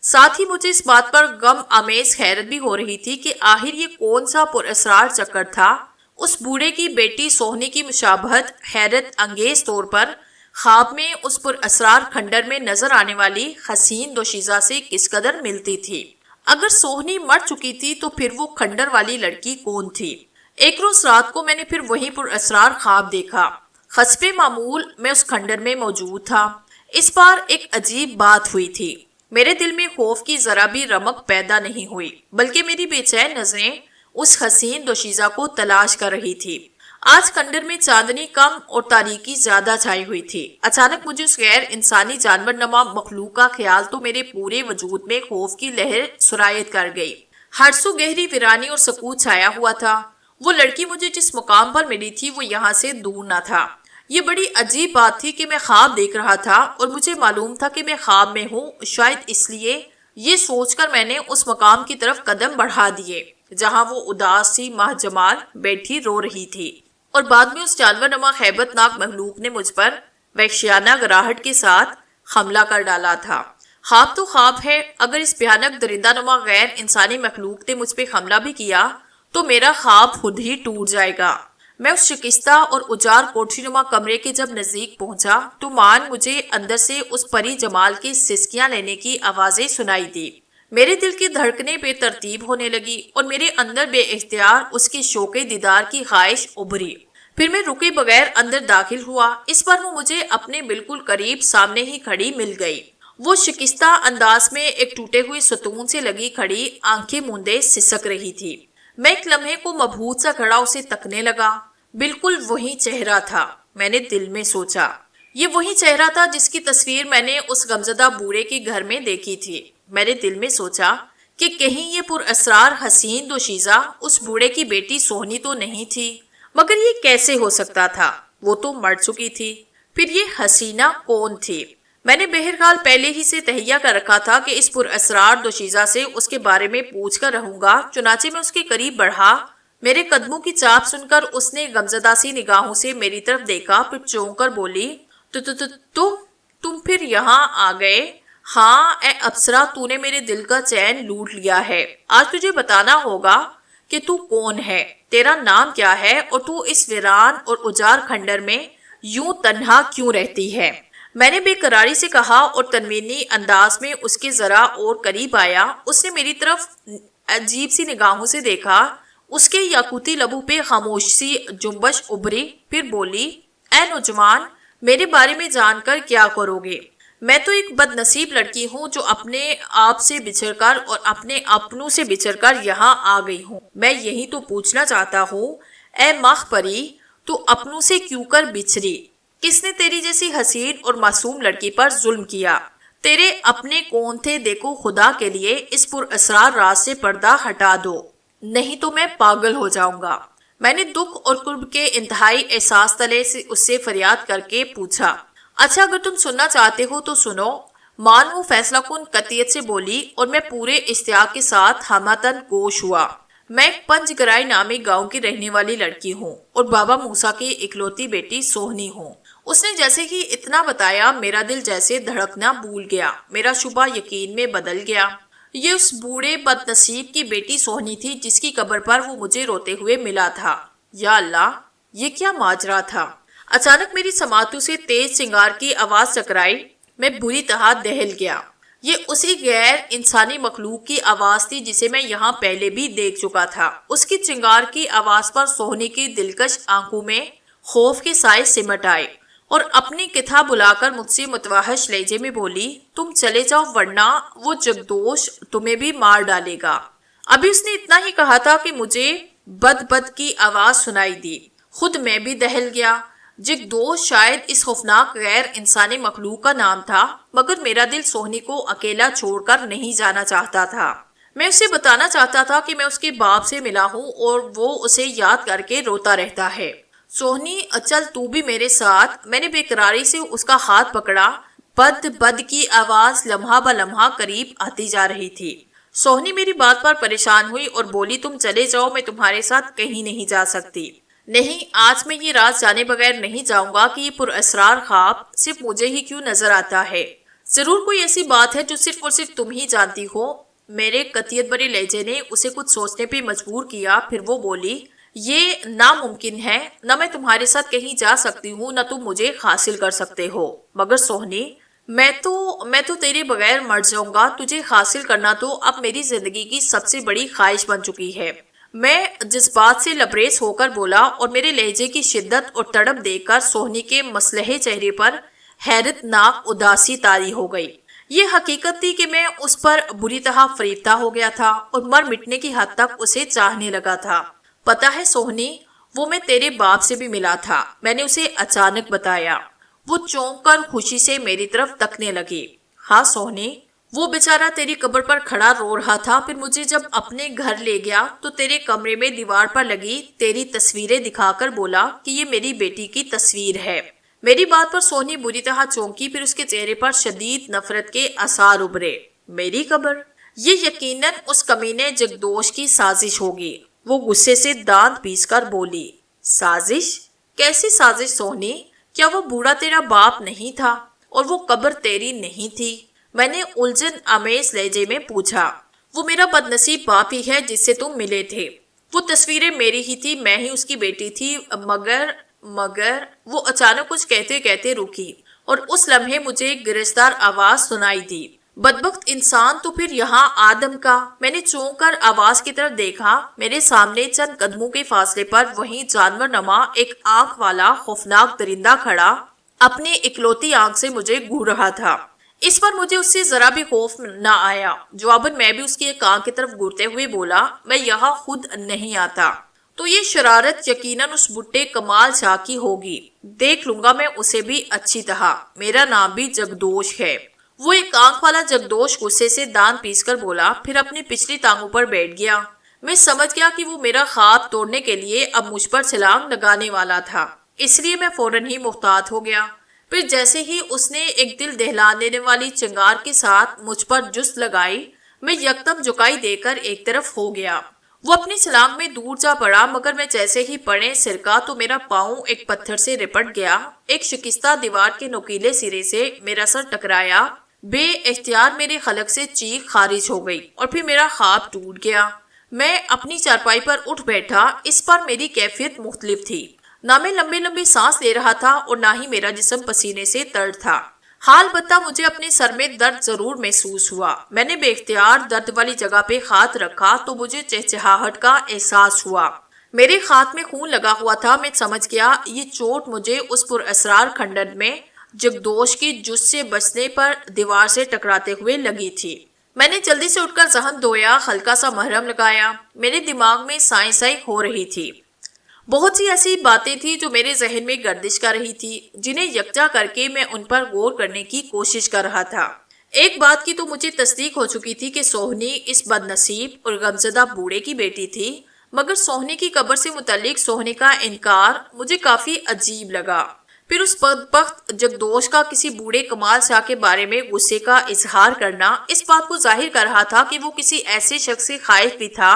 [SPEAKER 1] ساتھ ہی مجھے اس بات پر غم آمیز حیرت بھی ہو رہی تھی کہ آخر یہ کون سا پر اسرار چکر تھا۔ اس بوڑھے کی بیٹی سوہنی کی مشابہت حیرت انگیز طور پر خواب میں اس پر اسرار کھنڈر میں نظر آنے والی حسین دوشیزہ سے کس قدر ملتی تھی۔ اگر سوہنی مر چکی تھی تو پھر وہ کھنڈر والی لڑکی کون تھی؟ ایک روز رات کو میں نے پھر وہی پر اسرار خواب دیکھا۔ حسب معمول میں اس کھنڈر میں موجود تھا۔ اس بار ایک عجیب بات ہوئی تھی۔ میرے دل میں خوف کی ذرا بھی رمق پیدا نہیں ہوئی بلکہ میری بے چین نظریں اس حسین دوشیزہ کو تلاش کر رہی تھی۔ آج کھنڈر میں چاندنی کم اور تاریکی زیادہ چھائی ہوئی تھی۔ اچانک مجھے اس غیر انسانی جانور نما مخلوق کا خیال تو میرے پورے وجود میں خوف کی لہر سرایت کر گئی۔ ہر سو گہری ویرانی اور سکوت چھایا ہوا تھا۔ وہ لڑکی مجھے جس مقام پر ملی تھی وہ یہاں سے دور نہ تھا۔ یہ بڑی عجیب بات تھی کہ میں خواب دیکھ رہا تھا اور مجھے معلوم تھا کہ میں خواب میں ہوں، شاید اس لیے یہ سوچ کر میں نے اس مقام کی طرف قدم بڑھا دیے جہاں وہ اداس سی ماہ جمال بیٹھی رو رہی تھی، اور بعد میں اس جانور نما ہیبت ناک مخلوق نے مجھ پر وحشیانہ گراہٹ کے ساتھ حملہ کر ڈالا تھا۔ خواب تو خواب ہے، اگر اس بھیانک درندہ نما غیر انسانی مخلوق نے مجھ پہ حملہ بھی کیا تو میرا خواب خود ہی ٹوٹ جائے گا۔ میں اس شکستہ اور اجار کوٹھی نما کمرے کے جب نزدیک پہنچا تو مان مجھے اندر سے اس پری جمال کی سسکیاں لینے کی آوازیں سنائی دی۔ میرے دل کی دھڑکنیں بے ترتیب ہونے لگی اور میرے اندر بے اختیار اس کے شوق دیدار کی خواہش ابھری۔ پھر میں رکے بغیر اندر داخل ہوا۔ اس بار وہ مجھے اپنے بالکل قریب سامنے ہی کھڑی مل گئی۔ وہ شکستہ انداز میں ایک ٹوٹے ہوئے ستون سے لگی کھڑی آنکھیں موندے سسک رہی تھی۔ میں ایک لمحے کو مبہوت سا کھڑا اسے تکنے لگا۔ بالکل وہی چہرہ تھا، میں نے دل میں سوچا۔ یہ وہی چہرہ تھا جس کی تصویر میں نے اس غمزدہ بوڑھے کے گھر میں دیکھی تھی۔ میں نے دل میں سوچا کہ کہیں یہ پر اسرار حسین دوشیزہ اس بوڑھے کی بیٹی سوہنی تو نہیں تھی، مگر یہ کیسے ہو سکتا تھا؟ وہ تو مر چکی تھی۔ پھر یہ حسینہ کون تھی؟ میں نے بہرحال پہلے ہی سے تہیہ کر رکھا تھا کہ اس پر اسرار دوشیزہ سے اس کے بارے میں پوچھ کر رہوں گا، چنانچہ میں اس کے قریب بڑھا۔ میرے قدموں کی چاپ سن کر اس نے غمزدہ سی نگاہوں سے میری طرف دیکھا، پھر چونک کر بولی، تم پھر یہاں آ گئے؟ ہاں اے اپسرا، تو نے میرے دل کا چین لوٹ لیا ہے۔ آج تجھے بتانا ہوگا کہ تو کون ہے، تیرا نام کیا ہے اور تو اس ویران اور اجار کھنڈر میں یوں تنہا کیوں رہتی ہے؟ میں نے بے قراری سے کہا اور تنوینی انداز میں اس کے ذرا اور قریب آیا۔ اس نے میری طرف عجیب سی نگاہوں سے دیکھا، اس کے یاقوتی لبوں پہ خاموش سی جنبش ابھری، پھر بولی، اے نوجوان، میرے بارے میں جان کر کیا کرو گے؟ میں تو ایک بد نصیب لڑکی ہوں جو اپنے آپ سے بچھڑ کر اور اپنے اپنوں سے بچھڑ کر یہاں آ گئی ہوں۔ میں یہی تو پوچھنا چاہتا ہوں، اے ماہ پری، تو اپنوں سے کیوں کر بچھری؟ کس نے تیری جیسی حسین اور معصوم لڑکی پر ظلم کیا؟ تیرے اپنے کون تھے دیکھو خدا کے لیے اس پر اسرار راز سے پردہ ہٹا دو، نہیں تو میں پاگل ہو جاؤں گا۔ میں نے دکھ اور قرب کے انتہائی احساس تلے سے اس سے فریاد کر کے پوچھا، اچھا اگر تم سننا چاہتے ہو تو سنو۔ مان وہ فیصلہ کن قطعیت سے بولی اور میں پورے اشتیاق کے ساتھ ہمتن گوش ہوا۔ میں ایک پنج گرائی نامی گاؤں کی رہنے والی لڑکی ہوں اور بابا موسیٰ کی اکلوتی بیٹی سوہنی ہوں۔ اس نے جیسے ہی اتنا بتایا میرا دل جیسے دھڑکنا بھول گیا، میرا شبہ یقین میں بدل گیا۔ یہ اس بوڑھے بد نصیب کی بیٹی سوہنی تھی جس کی قبر پر وہ مجھے روتے ہوئے ملا تھا۔ یا اللہ، یہ کیا ماجرا تھا؟ اچانک میری سماعتوں سے تیز سنگار کی آواز ٹکرائی، میں بری طرح دہل گیا۔ یہ اسی غیر انسانی مخلوق کی آواز تھی جسے میں یہاں پہلے بھی دیکھ چکا تھا۔ اس کی چنگار کی آواز پر سوہنی کی دلکش آنکھوں میں خوف کے سائے سمٹ آئے اور اپنی کتھا بلا کر مجھ سے متوحش لہجے میں بولی، تم چلے جاؤ ورنہ وہ جگدوش تمہیں بھی مار ڈالے گا۔ ابھی اس نے اتنا ہی کہا تھا کہ مجھے بد کی آواز سنائی دی۔ خود میں بھی دہل گیا۔ جگدوش شاید اس خوفناک غیر انسانی مخلوق کا نام تھا، مگر میرا دل سوہنی کو اکیلا چھوڑ کر نہیں جانا چاہتا تھا۔ میں اسے بتانا چاہتا تھا کہ میں اس کے باپ سے ملا ہوں اور وہ اسے یاد کر کے روتا رہتا ہے۔ سوہنی، چل تو بھی میرے ساتھ۔ میں نے بے قراری سے اس کا ہاتھ پکڑا۔ بد کی آواز لمحہ بہ لمحہ قریب آتی جا رہی تھی۔ سوہنی میری بات پر پریشان ہوئی اور بولی، تم چلے جاؤ، میں تمہارے ساتھ کہیں نہیں جا سکتی۔ نہیں، آج میں یہ راز جانے بغیر نہیں جاؤں گا کہ یہ پر اسرار خواب صرف مجھے ہی کیوں نظر آتا ہے۔ ضرور کوئی ایسی بات ہے جو صرف اور صرف تم ہی جانتی ہو۔ میرے قطعیت بھرے لہجے نے اسے کچھ سوچنے پہ مجبور کیا۔ پھر وہ بولی، یہ ناممکن ہے، نہ میں تمہارے ساتھ کہیں جا سکتی ہوں، نہ تم مجھے حاصل کر سکتے ہو۔ مگر سوہنی، میں تو تیرے بغیر مر جاؤں گا۔ تجھے حاصل کرنا تو اب میری زندگی کی سب سے بڑی خواہش بن چکی ہے۔ میں جذبات سے لبریز ہو کر بولا اور میرے لہجے کی شدت اور تڑپ دیکھ کر سوہنی کے مسلح چہرے پر حیرت ناک اداسی طاری ہو گئی۔ یہ حقیقت تھی کہ میں اس پر بری طرح فریفتہ ہو گیا تھا اور مر مٹنے کی حد تک اسے چاہنے لگا تھا۔ پتہ ہے سوہنی، وہ میں تیرے باپ سے بھی ملا تھا، میں نے اسے اچانک بتایا۔ وہ چونک کر خوشی سے میری طرف تکنے لگی۔ ہاں سوہنی، وہ بیچارہ تیری قبر پر کھڑا رو رہا تھا، پھر مجھے جب اپنے گھر لے گیا تو تیرے کمرے میں دیوار پر لگی تیری تصویریں دکھا کر بولا کہ یہ میری بیٹی کی تصویر ہے۔ میری بات پر سوہنی بری طرح چونکی، پھر اس کے چہرے پر شدید نفرت کے آثار ابھرے۔ میری قبر؟ یہ یقیناً اس کمینے جگدوش کی سازش ہوگی۔ وہ غصے سے دانت پیس کر بولی۔ سازش؟ کیسی سازش سوہنی؟ کیا وہ بوڑھا تیرا باپ نہیں تھا اور وہ قبر تیری نہیں تھی؟ میں نے الجھن آمیز لہجے میں پوچھا۔ وہ میرا بدنصیب باپ ہی ہے جس سے تم ملے تھے۔ وہ تصویریں میری ہی تھی، میں ہی اس کی بیٹی تھی، مگر وہ اچانک کچھ کہتے کہتے رکی اور اس لمحے مجھے ایک گرجدار آواز سنائی دی۔ بدبخت انسان، تو پھر یہاں آدم کا؟ میں نے چونک کر آواز کی طرف دیکھا۔ میرے سامنے چند قدموں کے فاصلے پر وہیں جانور نما ایک آنکھ والا خوفناک درندہ کھڑا اپنی اکلوتی آنکھ سے مجھے گھور رہا تھا۔ اس پر مجھے اس سے ذرا بھی خوف نہ آیا۔ جواباً میں بھی اس کی ایک آنکھ کی طرف گھورتے ہوئے بولا، میں یہاں خود نہیں آتا۔ تو یہ شرارت یقیناً اس بڈھے کمال شاہ کی ہوگی۔ دیکھ لوں گا میں اسے بھی اچھی طرح۔ میرا نام بھی جگدوش ہے۔ وہ ایک آنکھ والا جگدوش غصے سے دانت پیس کر بولا، پھر اپنی پچھلی ٹانگوں پر بیٹھ گیا۔ میں سمجھ گیا کہ وہ میرا خواب توڑنے کے لیے اب مجھ پر چھلانگ لگانے والا تھا، اس لیے میں فوراً ہی محتاط ہو گیا۔ پھر جیسے ہی اس نے ایک دل دہلا دینے والی چنگار کے ساتھ مجھ پر جست لگائی، میں یکدم جھکائی دے کر ایک طرف ہو گیا۔ وہ اپنی چھلانگ میں دور جا پڑا، مگر میں جیسے ہی پڑے سرکا تو میرا پاؤں ایک پتھر سے رپٹ گیا۔ ایک شکستہ دیوار کے نوکیلے سرے سے میرا سر ٹکرایا۔ بے اختیار میرے حلق سے چیخ خارج ہو گئی اور پھر میرا خواب ٹوٹ گیا۔ میں اپنی چارپائی پر اٹھ بیٹھا۔ اس پر میری کیفیت مختلف تھی۔ نہ میں لمبے لمبے سانس لے رہا تھا اور نہ ہی میرا جسم پسینے سے تر تھا۔ حال بتہ مجھے اپنے سر میں درد ضرور محسوس ہوا۔ میں نے بے اختیار درد والی جگہ پہ ہاتھ رکھا تو مجھے چہچہاہٹ کا احساس ہوا۔ میرے ہاتھ میں خون لگا ہوا تھا۔ میں سمجھ گیا یہ چوٹ مجھے اس پر اسرار کھنڈر میں جگدوش کی جس سے بچنے پر دیوار سے ٹکراتے ہوئے لگی تھی۔ میں نے جلدی سے اٹھ کر ذہن دھویا، ہلکا سا محرم لگایا۔ میرے دماغ میں سائیں سائیں ہو رہی تھی۔ بہت سی ایسی باتیں تھی جو میرے ذہن میں گردش کر رہی تھی، جنہیں یکجا کر کے میں ان پر غور کرنے کی کوشش کر رہا تھا۔ ایک بات کی تو مجھے تصدیق ہو چکی تھی کہ سوہنی اس بد نصیب اور غمزدہ بوڑھے کی بیٹی تھی، مگر سوہنی کی قبر سے متعلق سوہنی کا انکار مجھے کافی عجیب لگا۔ پھر اس بدبخت جگدوش کا کسی بوڑھے کمال شاہ کے بارے میں غصے کا اظہار کرنا اس بات کو ظاہر کر رہا تھا کہ وہ کسی ایسے شخص سے خائف بھی تھا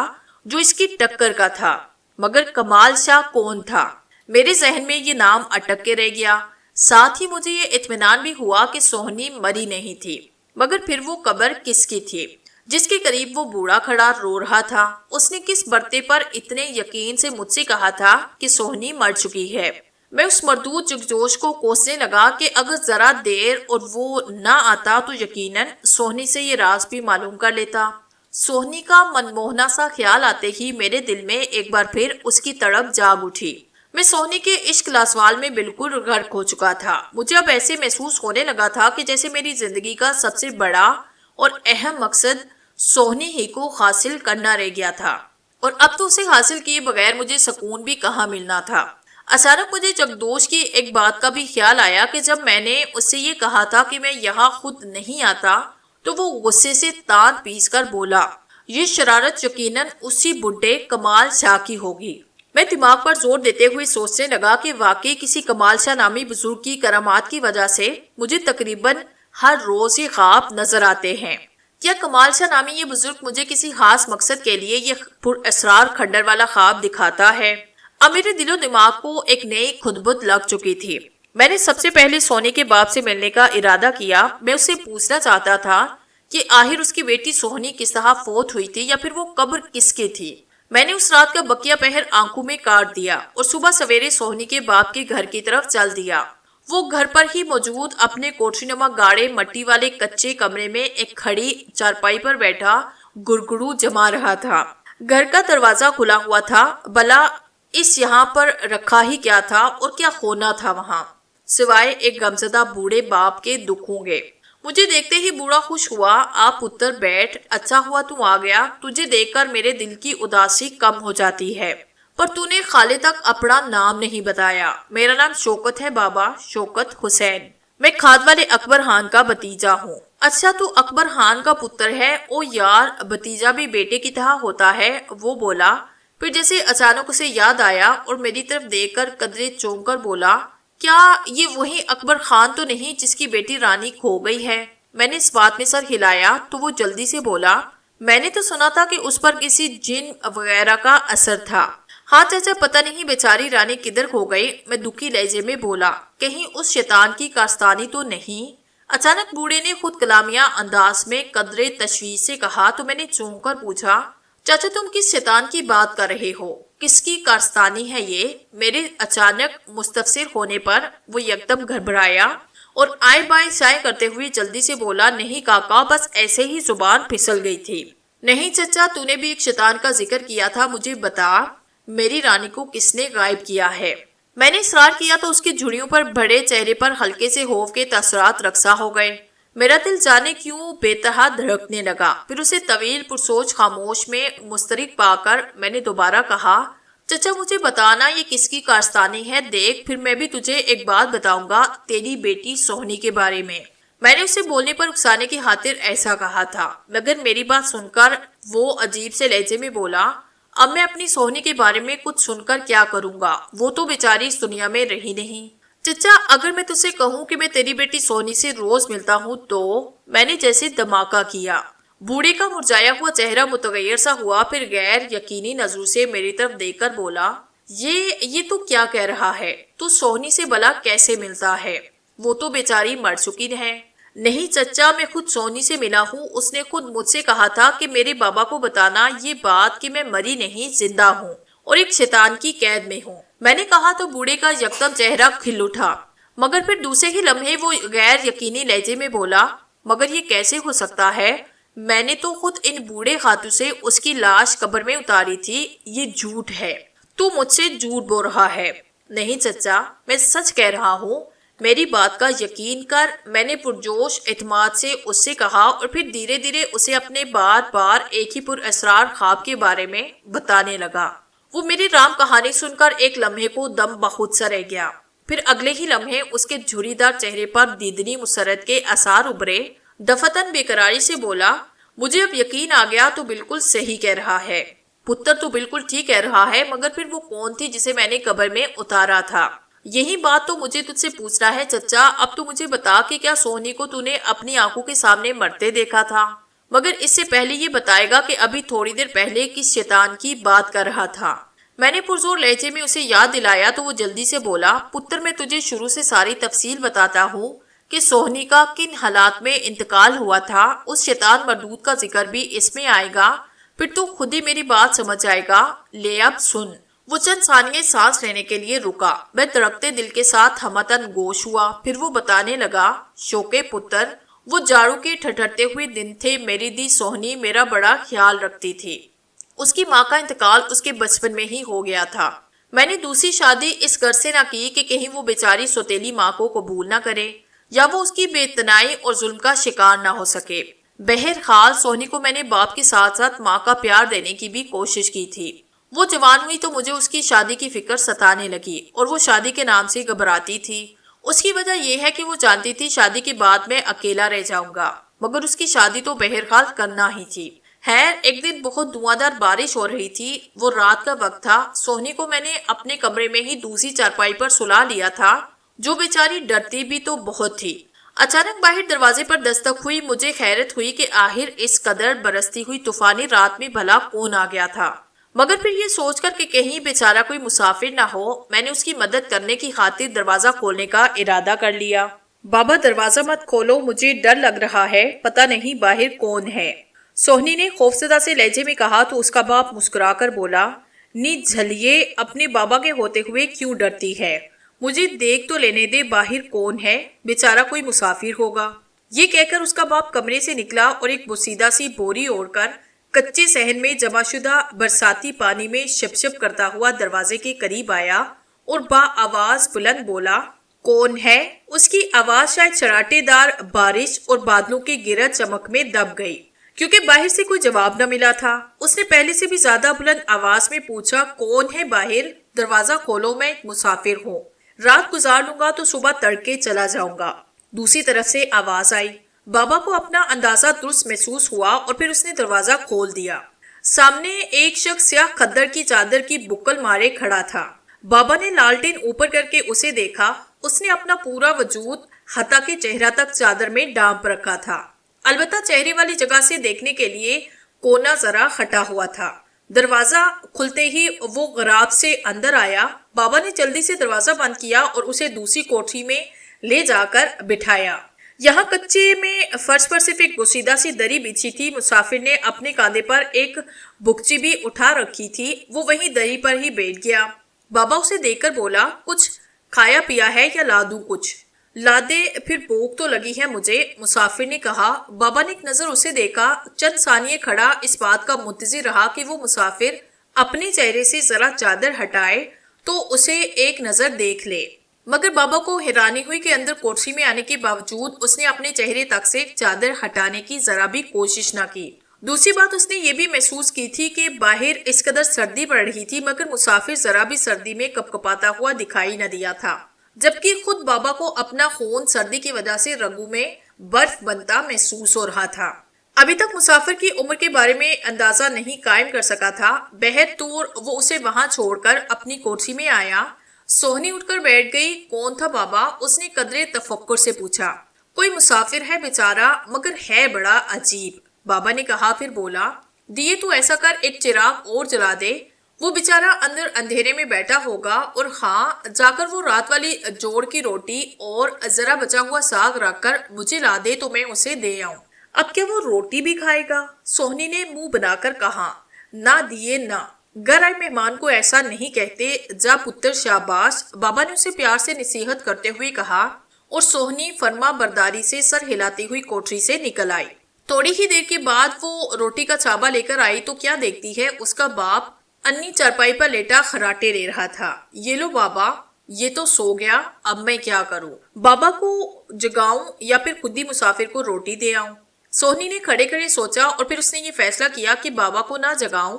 [SPEAKER 1] جو اس کی ٹکر کا تھا۔ مگر کمال شاہ کون تھا؟ میرے ذہن میں یہ نام اٹک کے رہ گیا۔ ساتھ ہی مجھے یہ اطمینان بھی ہوا کہ سوہنی مری نہیں تھی، مگر پھر وہ قبر کس کی تھی جس کے قریب وہ بوڑھا کھڑا رو رہا تھا؟ اس نے کس برتے پر اتنے یقین سے مجھ سے کہا تھا کہ سوہنی مر چکی ہے؟ میں اس مردود جگجوش کو کوسنے لگا کہ اگر ذرا دیر اور وہ نہ آتا تو یقیناً سوہنی سے یہ راز بھی معلوم کر لیتا۔ سوہنی کا منموہنا سا خیال آتے ہی میرے دل میں ایک بار پھر اس کی تڑپ جاگ اٹھی۔ میں سوہنی کے عشق لاسوال میں بالکل غرق ہو چکا تھا۔ مجھے اب ایسے محسوس ہونے لگا تھا کہ جیسے میری زندگی کا سب سے بڑا اور اہم مقصد سوہنی ہی کو حاصل کرنا رہ گیا تھا، اور اب تو اسے حاصل کیے بغیر مجھے سکون بھی کہاں ملنا تھا۔ اچانک مجھے جگدوش کی ایک بات کا بھی خیال آیا کہ جب میں نے اس سے یہ کہا تھا کہ میں یہاں خود نہیں آتا تو وہ غصے سے تان پیس کر بولا، یہ شرارت یقیناً اسی بڈھے کمال شاہ کی ہوگی۔ میں دماغ پر زور دیتے ہوئے سوچنے لگا کہ واقعی کسی کمال شاہ نامی بزرگ کی کرامات کی وجہ سے مجھے تقریباً ہر روز یہ خواب نظر آتے ہیں۔ کیا کمال شاہ نامی یہ بزرگ مجھے کسی خاص مقصد کے لیے یہ پر اسرار کھنڈر والا خواب دکھاتا ہے؟ اب میرے دل و دماغ کو ایک نئی خدبت لگ چکی تھی۔ میں نے سب سے پہلے سوہنی کے باپ سے ملنے کا ارادہ کیا۔ میں اس سے پوچھنا چاہتا تھا کہ آخر اس کی بیٹی سوہنی کس طرح فوت ہوئی تھی، یا پھر وہ قبر کس کی تھی۔ میں نے اس رات کا بقیہ پہر آنکھوں میں کاٹ دیا اور صبح سویرے سوہنی کے باپ کے گھر کی طرف چل دیا۔ وہ گھر پر ہی موجود اپنے کوٹری نما گاڑے مٹی والے کچے کمرے میں ایک کھڑی چارپائی پر بیٹھا گرگڑو جما رہا تھا۔ گھر کا دروازہ کھلا ہوا تھا۔ بلا اس یہاں پر رکھا ہی کیا تھا اور کیا ہونا تھا وہاں، سوائے ایک غمزدہ بوڑھے باپ کے دکھوں گے۔ مجھے دیکھتے ہی بوڑھا خوش ہوا۔ آپ پتر بیٹھ، اچھا ہوا تو آ گیا، تجھے دیکھ کر میرے دل کی اداسی کم ہو جاتی ہے۔ پر تو نے خالے تک اپنا نام نہیں بتایا۔ میرا نام شوکت ہے بابا، شوکت حسین۔ میں کھاد والے اکبر خان کا بھتیجا ہوں۔ اچھا تو اکبر خان کا پتر ہے؟ او یار، بھتیجا بھی بیٹے کی طرح ہوتا ہے، وہ بولا۔ پھر جیسے اچانک اسے یاد آیا اور میری طرف دیکھ کر قدرے چونک کر بولا، کیا یہ وہی اکبر خان تو نہیں جس کی بیٹی رانی کھو گئی ہے؟ میں نے اس بات میں سر ہلایا تو وہ جلدی سے بولا، میں نے تو سنا تھا کہ اس پر کسی جن وغیرہ کا اثر تھا۔ ہاں چاچا، پتہ نہیں بیچاری رانی کدھر کھو گئی، میں دکھی لہجے میں بولا۔ کہیں اس شیطان کی کارستانی تو نہیں؟ اچانک بوڑھے نے خود کلامیہ انداز میں قدرے تشویش سے کہا تو میں نے چونک کر پوچھا، چاچا تم کس شیطان کی بات کر رہے ہو؟ کس کی کارستانی ہے یہ؟ میرے اچانک مستفسر ہونے پر وہ یکدم گھبرایا اور آئیں بائیں سائیں کرتے ہوئے جلدی سے بولا، نہیں کاکا، بس ایسے ہی زبان پھسل گئی تھی۔ نہیں چچا، تو نے بھی ایک شیطان کا ذکر کیا تھا، مجھے بتا میری رانی کو کس نے غائب کیا ہے؟ میں نے اصرار کیا تو اس کی جھڑیوں پر بڑے چہرے پر ہلکے سے خوف کے تاثرات رقصہ ہو گئے۔ میرا دل جانے کیوں بے تہا دھڑکنے لگا۔ پھر اسے طویل پرسوچ خاموش میں مسترک پا کر میں نے دوبارہ کہا، چچا مجھے بتانا یہ کس کی کارستانی ہے؟ دیکھ، پھر میں بھی تجھے ایک بات بتاؤں گا تیری بیٹی سوہنی کے بارے میں۔ میں نے اسے بولنے پر اکسانے کی خاطر ایسا کہا تھا، مگر میری بات سن کر وہ عجیب سے لہجے میں بولا، اب میں اپنی سوہنی کے بارے میں کچھ سن کر کیا کروں گا؟ وہ تو بیچاری اس دنیا میں رہی نہیں۔ چچا، اگر میں تجھے کہوں کہ میں تیری بیٹی سوہنی سے روز ملتا ہوں تو؟ میں نے جیسے دھماکہ کیا۔ بوڑھے کا مرجھایا ہوا چہرہ متغیر سا ہوا، پھر غیر یقینی نظروں سے میری طرف دیکھ کر بولا، یہ تو کیا کہہ رہا ہے؟ تو سوہنی سے بلا کیسے ملتا ہے؟ وہ تو بیچاری مر چکی ہے۔ نہیں چچا، میں خود سوہنی سے ملا ہوں۔ اس نے خود مجھ سے کہا تھا کہ میرے بابا کو بتانا یہ بات کہ میں مری نہیں، زندہ ہوں اور ایک شیطان کی قید میں ہوں۔ میں نے کہا تو بوڑھے کا یکدم چہرہ کھل اٹھا، مگر پھر دوسرے ہی لمحے وہ غیر یقینی لہجے میں بولا، مگر یہ کیسے ہو سکتا ہے؟ میں نے تو خود ان بوڑھے ہاتھوں سے اس کی لاش قبر میں اتاری تھی، یہ جھوٹ ہے، تو مجھ سے جھوٹ بول رہا ہے۔ نہیں چچا، میں سچ کہہ رہا ہوں، میری بات کا یقین کر، میں نے پرجوش اعتماد سے اس سے کہا، اور پھر دھیرے دھیرے اسے اپنے بار بار ایک ہی پر اسرار خواب کے بارے میں بتانے لگا۔ وہ میری رام کہانی سن کر ایک لمحے کو دم بخود سا رہ گیا، پھر اگلے ہی لمحے اس کے جھری دار چہرے پر دیدنی مسرت کے آثار ابھرے۔ دفتن بے قراری سے بولا، مجھے اب یقین آ گیا، تو بالکل صحیح کہہ رہا ہے پتر، تو بالکل ٹھیک کہہ رہا ہے، مگر پھر وہ کون تھی جسے میں نے قبر میں اتارا تھا؟ یہی بات تو مجھے تجھ سے پوچھنا ہے چچا۔ اب تو مجھے بتا کہ کیا سونی کو تو نے اپنی آنکھوں کے سامنے مرتے دیکھا تھا؟ مگر اس سے پہلے یہ بتائے گا کہ ابھی تھوڑی دیر پہلے کس شیطان کی بات کر رہا تھا؟ میں نے پرزور لہجے میں اسے یاد دلایا تو وہ جلدی سے بولا، پتر میں تجھے شروع سے ساری تفصیل بتاتا ہوں کہ سوہنی کا کن حالات میں انتقال ہوا تھا، اس شیطان مردود کا ذکر بھی اس میں آئے گا، پھر تو خود ہی میری بات سمجھ جائے گا۔ لے اب سن۔ وہ چند ثانیے سانس لینے کے لیے رکا، میں دھڑکتے دل کے ساتھ ہمتن گوش ہوا، پھر وہ بتانے لگا، شوکے پتر، وہ جاڑو کے ٹھٹھرتے ہوئے دن تھے، میری دی سوہنی میرا بڑا خیال رکھتی تھی۔ اس کی ماں کا انتقال اس کے بچپن میں ہی ہو گیا تھا۔ میں نے دوسری شادی اس غرض سے نہ کی کہ کہیں وہ بیچاری سوتیلی ماں کو قبول نہ کرے یا وہ اس کی بے اتنائی اور ظلم کا شکار نہ ہو سکے۔ بہرحال سوہنی کو میں نے باپ کے ساتھ ساتھ ماں کا پیار دینے کی بھی کوشش کی تھی۔ وہ جوان ہوئی تو مجھے اس کی شادی کی فکر ستانے لگی اور وہ شادی کے نام سے گھبراتی تھی۔ اس کی وجہ یہ ہے کہ وہ جانتی تھی شادی کے بعد میں اکیلا رہ جاؤں گا، مگر اس کی شادی تو بہرحال کرنا ہی تھی۔ خیر، ایک دن بہت دھواں بارش ہو رہی تھی، وہ رات کا وقت تھا۔ سوہنی کو میں نے اپنے کمرے میں ہی دوسری چارپائی پر سلا لیا تھا، جو بیچاری ڈرتی بھی تو بہت تھی۔ اچانک باہر دروازے پر دستک ہوئی، مجھے حیرت ہوئی کہ آخر اس قدر برستی ہوئی طوفانی رات میں بھلا کون آ گیا تھا، مگر پھر یہ سوچ کر کہ کہیں بیچارہ کوئی مسافر نہ ہو، میں نے اس کی مدد کرنے کی خاطر دروازہ کھولنے کا ارادہ کر لیا۔ بابا دروازہ مت کھولو، مجھے ڈر لگ رہا ہے، پتہ نہیں باہر کون ہے، سوہنی نے خوفزدہ سے لہجے میں کہا تو اس کا باپ مسکرا کر بولا، نی جھلیے، اپنے بابا کے ہوتے ہوئے کیوں ڈرتی ہے؟ مجھے دیکھ تو لینے دے باہر کون ہے، بیچارہ کوئی مسافر ہوگا۔ یہ کہہ کر اس کا باپ کمرے سے نکلا اور ایک بوسیدہ سی بوری اوڑھ کر کچے صحن میں جمع شدہ برساتی پانی میں شپ شپ کرتا ہوا دروازے کے قریب آیا اور با آواز بلند بولا، کون ہے؟ اس کی آواز شاید چراٹے دار بارش اور بادلوں کی گرج چمک میں دب گئی، کیونکہ باہر سے کوئی جواب نہ ملا تھا۔ اس نے پہلے سے بھی زیادہ بلند آواز میں پوچھا، کون ہے باہر؟ دروازہ کھولو، میں ایک مسافر ہوں، رات گزار لوں گا تو صبح تڑکے چلا جاؤں گا۔ دوسری طرف سے آواز آئی۔ بابا کو اپنا اندازہ درست محسوس ہوا اور پھر اس نے دروازہ کھول دیا۔ سامنے ایک شخص سیاہ خدر کی چادر کی بکل مارے کھڑا تھا۔ بابا نے لالٹین اوپر کر کے اسے دیکھا، اس نے اپنا پورا وجود حتی کہ چہرہ تک چادر میں ڈانپ رکھا تھا، البتہ چہرے والی جگہ سے دیکھنے کے لیے کونا ذرا ہٹا ہوا تھا۔ دروازہ کھلتے ہی وہ غراب سے اندر آیا۔ بابا نے جلدی سے دروازہ بند کیا اور اسے دوسری کوٹری میں لے جا کر بٹھایا۔ یہاں کچے میں فرش پر صرف ایک بوسیدہ سی دری بچھی تھی۔ مسافر نے اپنے کاندھے پر ایک بکچی بھی اٹھا رکھی تھی، وہ وہیں دری پر ہی بیٹھ گیا۔ بابا اسے دیکھ کر بولا، کچھ کھایا پیا ہے یا لا دوں کچھ؟ لا دے، پھر بھوک تو لگی ہے مجھے، مسافر نے کہا۔ بابا نے ایک نظر اسے دیکھا، چند ثانیے کھڑا اس بات کا منتظر رہا کہ وہ مسافر اپنے چہرے سے ذرا چادر ہٹائے تو اسے ایک نظر دیکھ لے، مگر بابا کو حیرانی ہوئی کہ اندر کوٹری میں آنے کے باوجود اس نے اپنے چہرے تک سے چادر ہٹانے کی ذرا بھی کوشش نہ کی۔ دوسری بات، اس نے یہ بھی محسوس کی تھی کہ باہر اس قدر سردی پڑ رہی تھی، مگر مسافر ذرا بھی سردی میں کپکپاتا ہوا دکھائی نہ دیا تھا، جبکہ خود بابا کو اپنا خون سردی کی وجہ سے رگوں میں برف بنتا محسوس ہو رہا تھا۔ ابھی تک مسافر کی عمر کے بارے میں اندازہ نہیں قائم کر سکا تھا، بہرطور وہ اسے وہاں چھوڑ کر اپنی کوٹری میں آیا۔ سوہنی اٹھ کر بیٹھ گئی۔ کون تھا بابا؟ اس نے قدرے تفکر سے پوچھا۔ کوئی مسافر ہے بیچارہ، مگر ہے بڑا عجیب، بابا نے کہا، پھر بولا، دیے تو ایسا کر ایک چراغ اور جلا دے، وہ بیچارہ اندر اندھیرے میں بیٹھا ہوگا، اور ہاں، جا کر وہ رات والی جوڑ کی روٹی اور ذرا بچا ہوا ساگ رکھ کر مجھے لا دے تو میں اسے دے آؤں۔ اب کیا وہ روٹی بھی کھائے گا؟ سوہنی نے منہ بنا کر کہا، نہ دیے نہ، گھر آئے مہمان کو ایسا نہیں کہتے، جا پتر شاباش، بابا نے اسے پیار سے نصیحت کرتے ہوئے کہا، اور سوہنی فرما برداری سے سر ہلاتی ہوئی کوٹری سے نکل آئی۔ تھوڑی ہی دیر کے بعد وہ روٹی کا چھابا لے کر آئی تو کیا دیکھتی ہے، اس کا باپ انی چارپائی پر لیٹا خراٹے لے رہا تھا۔ یہ لو بابا، یہ تو سو گیا، اب میں کیا کروں؟ بابا کو جگاؤں یا پھر خود ہی مسافر کو روٹی دے آؤں؟ سوہنی نے کھڑے کھڑے سوچا اور پھر اس نے یہ فیصلہ کیا کہ بابا کو نہ جگاؤں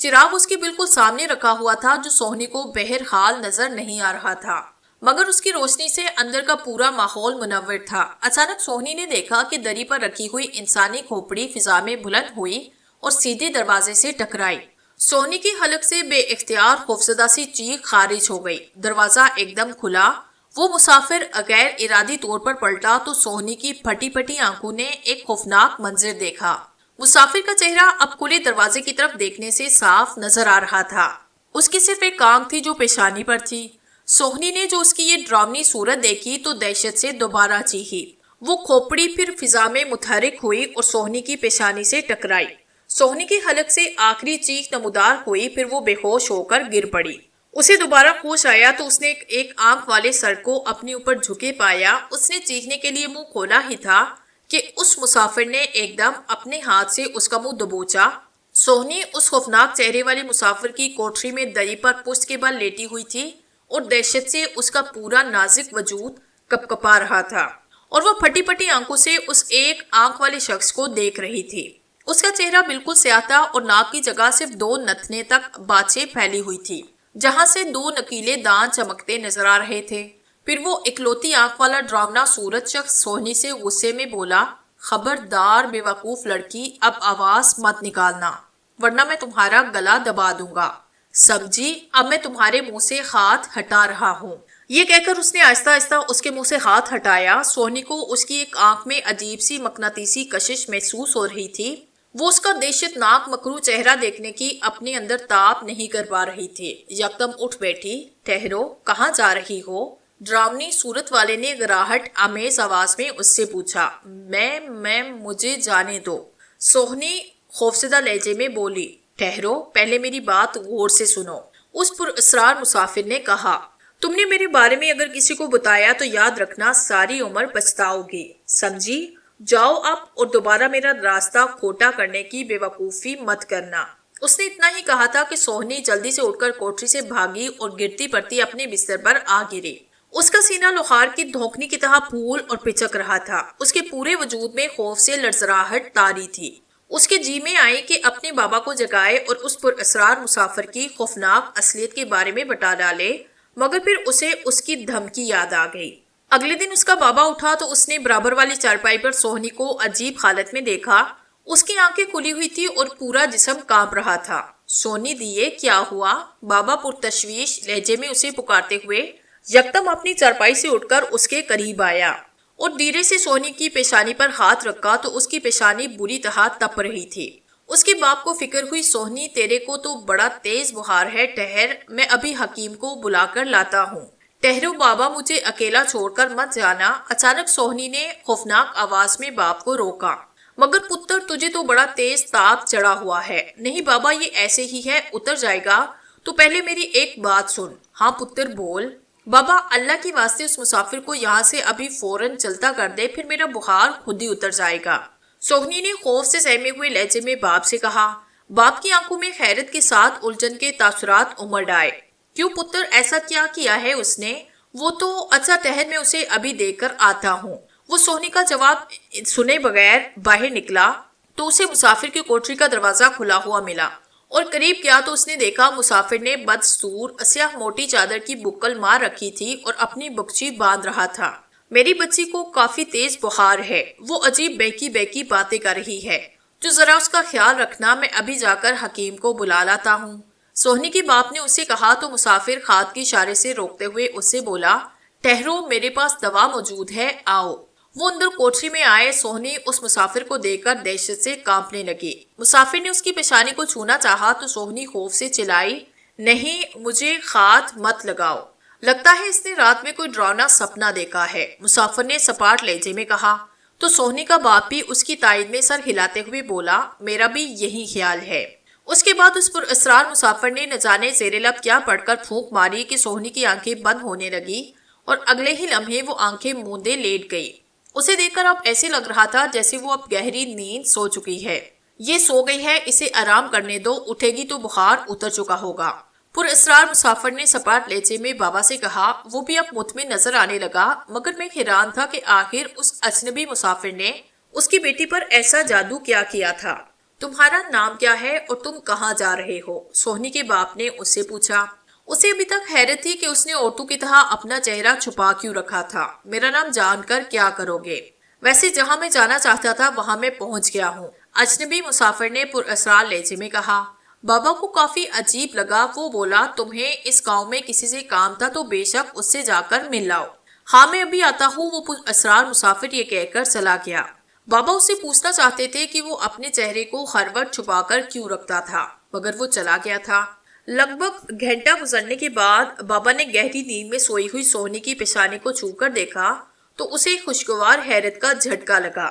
[SPEAKER 1] چراغ اس کے بالکل سامنے رکھا ہوا تھا جو سوہنی کو بہرحال نظر نہیں آ رہا تھا، مگر اس کی روشنی سے اندر کا پورا ماحول منور تھا۔ اچانک سوہنی نے دیکھا کہ دری پر رکھی ہوئی انسانی کھوپڑی فضا میں بلند ہوئی اور سیدھے دروازے سے ٹکرائی۔ سوہنی کی حلق سے بے اختیار خوفزدہ سی چیخ خارج ہو گئی۔ دروازہ ایک دم کھلا، وہ مسافر غیر ارادی طور پر پلٹا تو سوہنی کی پھٹی پھٹی آنکھوں نے ایک خوفناک منظر دیکھا۔ مسافر کا چہرہ اب کھلے دروازے کی طرف دیکھنے سے صاف نظر آ رہا تھا۔ اس کی صرف ایک آنکھ تھی جو پیشانی پر تھی۔ سوہنی نے جو اس کی یہ ڈراؤنی صورت دیکھی تو دہشت سے دوبارہ چیخی۔ وہ کھوپڑی پھر فضا میں متحرک ہوئی اور سوہنی کی پیشانی سے ٹکرائی۔ سوہنی کی حلق سے آخری چیخ نمودار ہوئی، پھر وہ بے ہوش ہو کر گر پڑی۔ اسے دوبارہ ہوش آیا تو اس نے ایک آنکھ والے سر کو اپنے اوپر جھکے پایا۔ اس نے چیخنے کے لیے منہ کھولا ہی تھا کہ اس مسافر نے ایک دم اپنے ہاتھ سے اس کا منہ دبوچا۔ سوہنی اس خوفناک چہرے والے مسافر کی کوٹری میں دری پر پشت کے بل لیٹی ہوئی تھی اور دہشت سے اس کا پورا نازک وجود کپکپا رہا تھا، اور وہ پھٹی پھٹی آنکھوں سے اس ایک آنکھ والے شخص کو دیکھ رہی تھی۔ اس کا چہرہ بالکل سیاہ تھا اور ناک کی جگہ صرف 2 نتنے تک باچھیں پھیلی ہوئی تھی، جہاں سے 2 نکیلے دانت چمکتے نظر آ رہے تھے۔ پھر وہ اکلوتی آنکھ والا ڈراؤنا صورت شخص سوہنی سے غصے میں بولا، خبردار بے وقوف لڑکی، اب آواز مت نکالنا ورنہ میں تمہارا گلا دبا دوں گا، سمجھی؟ اب میں تمہارے منہ سے ہاتھ ہٹا رہا ہوں۔ یہ کہہ کر اس نے آہستہ آہستہ اس کے منہ سے ہاتھ ہٹایا۔ سوہنی کو اس کی ایک آنکھ میں عجیب سی مقناطیسی کشش محسوس ہو رہی تھی۔ وہ اس کا دہشت ناک مکروہ چہرہ دیکھنے کی اپنے اندر تاب نہیں کر پا رہی تھی۔ یکدم اٹھ بیٹھی۔ ٹھہرو، کہاں جا رہی ہو؟ ڈراؤنی صورت والے نے گراہٹ آمیز آواز میں اس سے پوچھا۔ میں مجھے جانے دو، سوہنی خوفزدہ لہجے میں بولی۔ ٹھہرو، پہلے میری بات غور سے سنو، اس پر اسرار مسافر نے کہا۔ تم نے میرے بارے میں اگر کسی کو بتایا تو یاد رکھنا ساری عمر پچھتاؤ گی، سمجھی؟ جاؤ اب، اور دوبارہ میرا راستہ کھوٹا کرنے کی بے وقوفی مت کرنا۔ اس نے اتنا ہی کہا تھا کہ سوہنی جلدی سے اٹھ کر کوٹری سے بھاگی اور گرتی پڑتی اپنے بستر پر آ گری۔ اس کا سینہ لوہار کی دھوکنی کی طرح پھول اور پچک رہا تھا۔ اس کے پورے وجود میں خوف سے لرزراہٹ طاری تھی۔ اس کے جی میں آئی کہ اپنے بابا کو جگائے اور اس پر اسرار مسافر کی خوفناک اصلیت کے بارے میں بتا ڈالے، مگر پھر اسے اس کی دھمکی یاد آ گئی۔ اگلے دن اس کا بابا اٹھا تو اس نے برابر والی چارپائی پر سوہنی کو عجیب حالت میں دیکھا۔ اس کی آنکھیں کھلی ہوئی تھی اور پورا جسم کانپ رہا تھا۔ سونی دیے، کیا ہوا؟ بابا پرتشویش لہجے میں اسے پکارتے ہوئے یکدم اپنی چارپائی سے اٹھ کر اس کے قریب آیا اور دھیرے سے سوہنی کی پیشانی پر ہاتھ رکھا تو اس کی پیشانی بری طرح تپ رہی تھی۔ اس کے باپ کو فکر ہوئی۔ سوہنی، تیرے کو تو بڑا تیز بخار ہے، ٹھہر، میں ابھی حکیم کو بلا کر لاتا ہوں۔ ٹھہرو بابا، مجھے اکیلا چھوڑ کر مت جانا۔ اچانک سوہنی نے خوفناک آواز میں باپ کو روکا۔ مگر پتر، تجھے تو بڑا تیز تاپ چڑھا ہوا ہے۔ نہیں بابا، یہ ایسے ہی ہے، اتر جائے گا۔ تو پہلے میری ایک بات سن۔ ہاں پتر، بول۔ بابا، اللہ کی واسطے اس مسافر کو یہاں سے ابھی فوراً چلتا کر دے، پھر میرا بخار خود ہی اتر جائے گا۔ سوہنی نے خوف سے سہمے ہوئے لہجے میں باپ سے کہا۔ باپ کی آنکھوں میں حیرت کے ساتھ الجھن کے تاثرات امڑ آئے۔ کیوں پتر، ایسا کیا کیا ہے اس نے؟ وہ تو اچھا ٹہر، میں اسے ابھی دیکھ کر آتا ہوں۔ وہ سوہنی کا جواب سنے بغیر باہر نکلا تو اسے مسافر کی کوٹری کا دروازہ کھلا ہوا ملا، اور قریب گیا تو اس نے دیکھا مسافر نے بدستور سیاہ موٹی چادر کی بکل مار رکھی تھی اور اپنی بکچی باندھ رہا تھا۔ میری بچی کو کافی تیز بخار ہے، وہ عجیب بہکی بہکی باتیں کر رہی ہے، جو ذرا اس کا خیال رکھنا، میں ابھی جا کر حکیم کو بلا لاتا ہوں۔ سوہنی کی باپ نے اسے کہا تو مسافر خات کی اشارے سے روکتے ہوئے اس سے بولا، ٹھہرو، میرے پاس دوا موجود ہے، آؤ۔ وہ اندر کوٹری میں آئے۔ سوہنی اس مسافر کو دیکھ کر دہشت سے کانپنے لگی۔ مسافر نے اس کی پیشانی کو چھونا چاہا تو سوہنی خوف سے چلائی، نہیں، مجھے ہاتھ مت لگاؤ، لگتا ہے اس نے رات میں کوئی ڈراؤنا سپنا دیکھا ہے، مسافر نے سپاٹ لہجے میں کہا۔ تو سوہنی کا باپ بھی اس کی تائید میں سر ہلاتے ہوئے بولا، میرا بھی یہی خیال ہے۔ اس کے بعد اس پر اسرار مسافر نے نہ جانے زیر لب کیا پڑھ کر پھونک ماری کہ سوہنی کی آنکھیں بند ہونے لگی اور اگلے ہی لمحے وہ آنکھیں موندے لیٹ گئی۔ اسے دیکھ کر اب ایسے لگ رہا تھا جیسے وہ اب گہری نیند سو چکی ہے۔ یہ سو گئی ہے، اسے آرام کرنے دو، اٹھے گی تو بخار اتر چکا ہوگا۔ پر اسرار مسافر نے سپاٹ لہجے میں بابا سے کہا۔ وہ بھی اب مطمئن نظر آنے لگا، مگر میں حیران تھا کہ آخر اس اجنبی مسافر نے اس کی بیٹی پر ایسا جادو کیا کیا تھا۔ تمہارا نام کیا ہے اور تم کہاں جا رہے ہو؟ سوہنی کے باپ نے اس سے پوچھا۔ اسے ابھی تک حیرت تھی کہ اس نے عورتوں کی طرح اپنا چہرہ چھپا کیوں رکھا تھا۔ میرا نام جان کر کیا کرو گے؟ ویسے جہاں میں جانا چاہتا تھا وہاں میں پہنچ گیا ہوں، اجنبی مسافر نے پر اسرار لہجے میں کہا۔ بابا کو کافی عجیب لگا۔ وہ بولا، تمہیں اس گاؤں میں کسی سے کام تھا تو بے شک اس سے جا کر مل لاؤ۔ ہاں میں ابھی آتا ہوں، وہ پر اسرار مسافر یہ کہہ کر چلا گیا۔ بابا اس سے پوچھنا چاہتے تھے کہ وہ اپنے چہرے کو ہر وقت چھپا کر کیوں رکھتا تھا، مگر وہ چلا گیا تھا۔ لگ بھگ گھنٹہ گزرنے کے بعد بابا نے گہری نیند میں سوئی ہوئی سوہنی کی پیشانی کو چھو کر دیکھا تو اسے خوشگوار حیرت کا جھٹکا لگا۔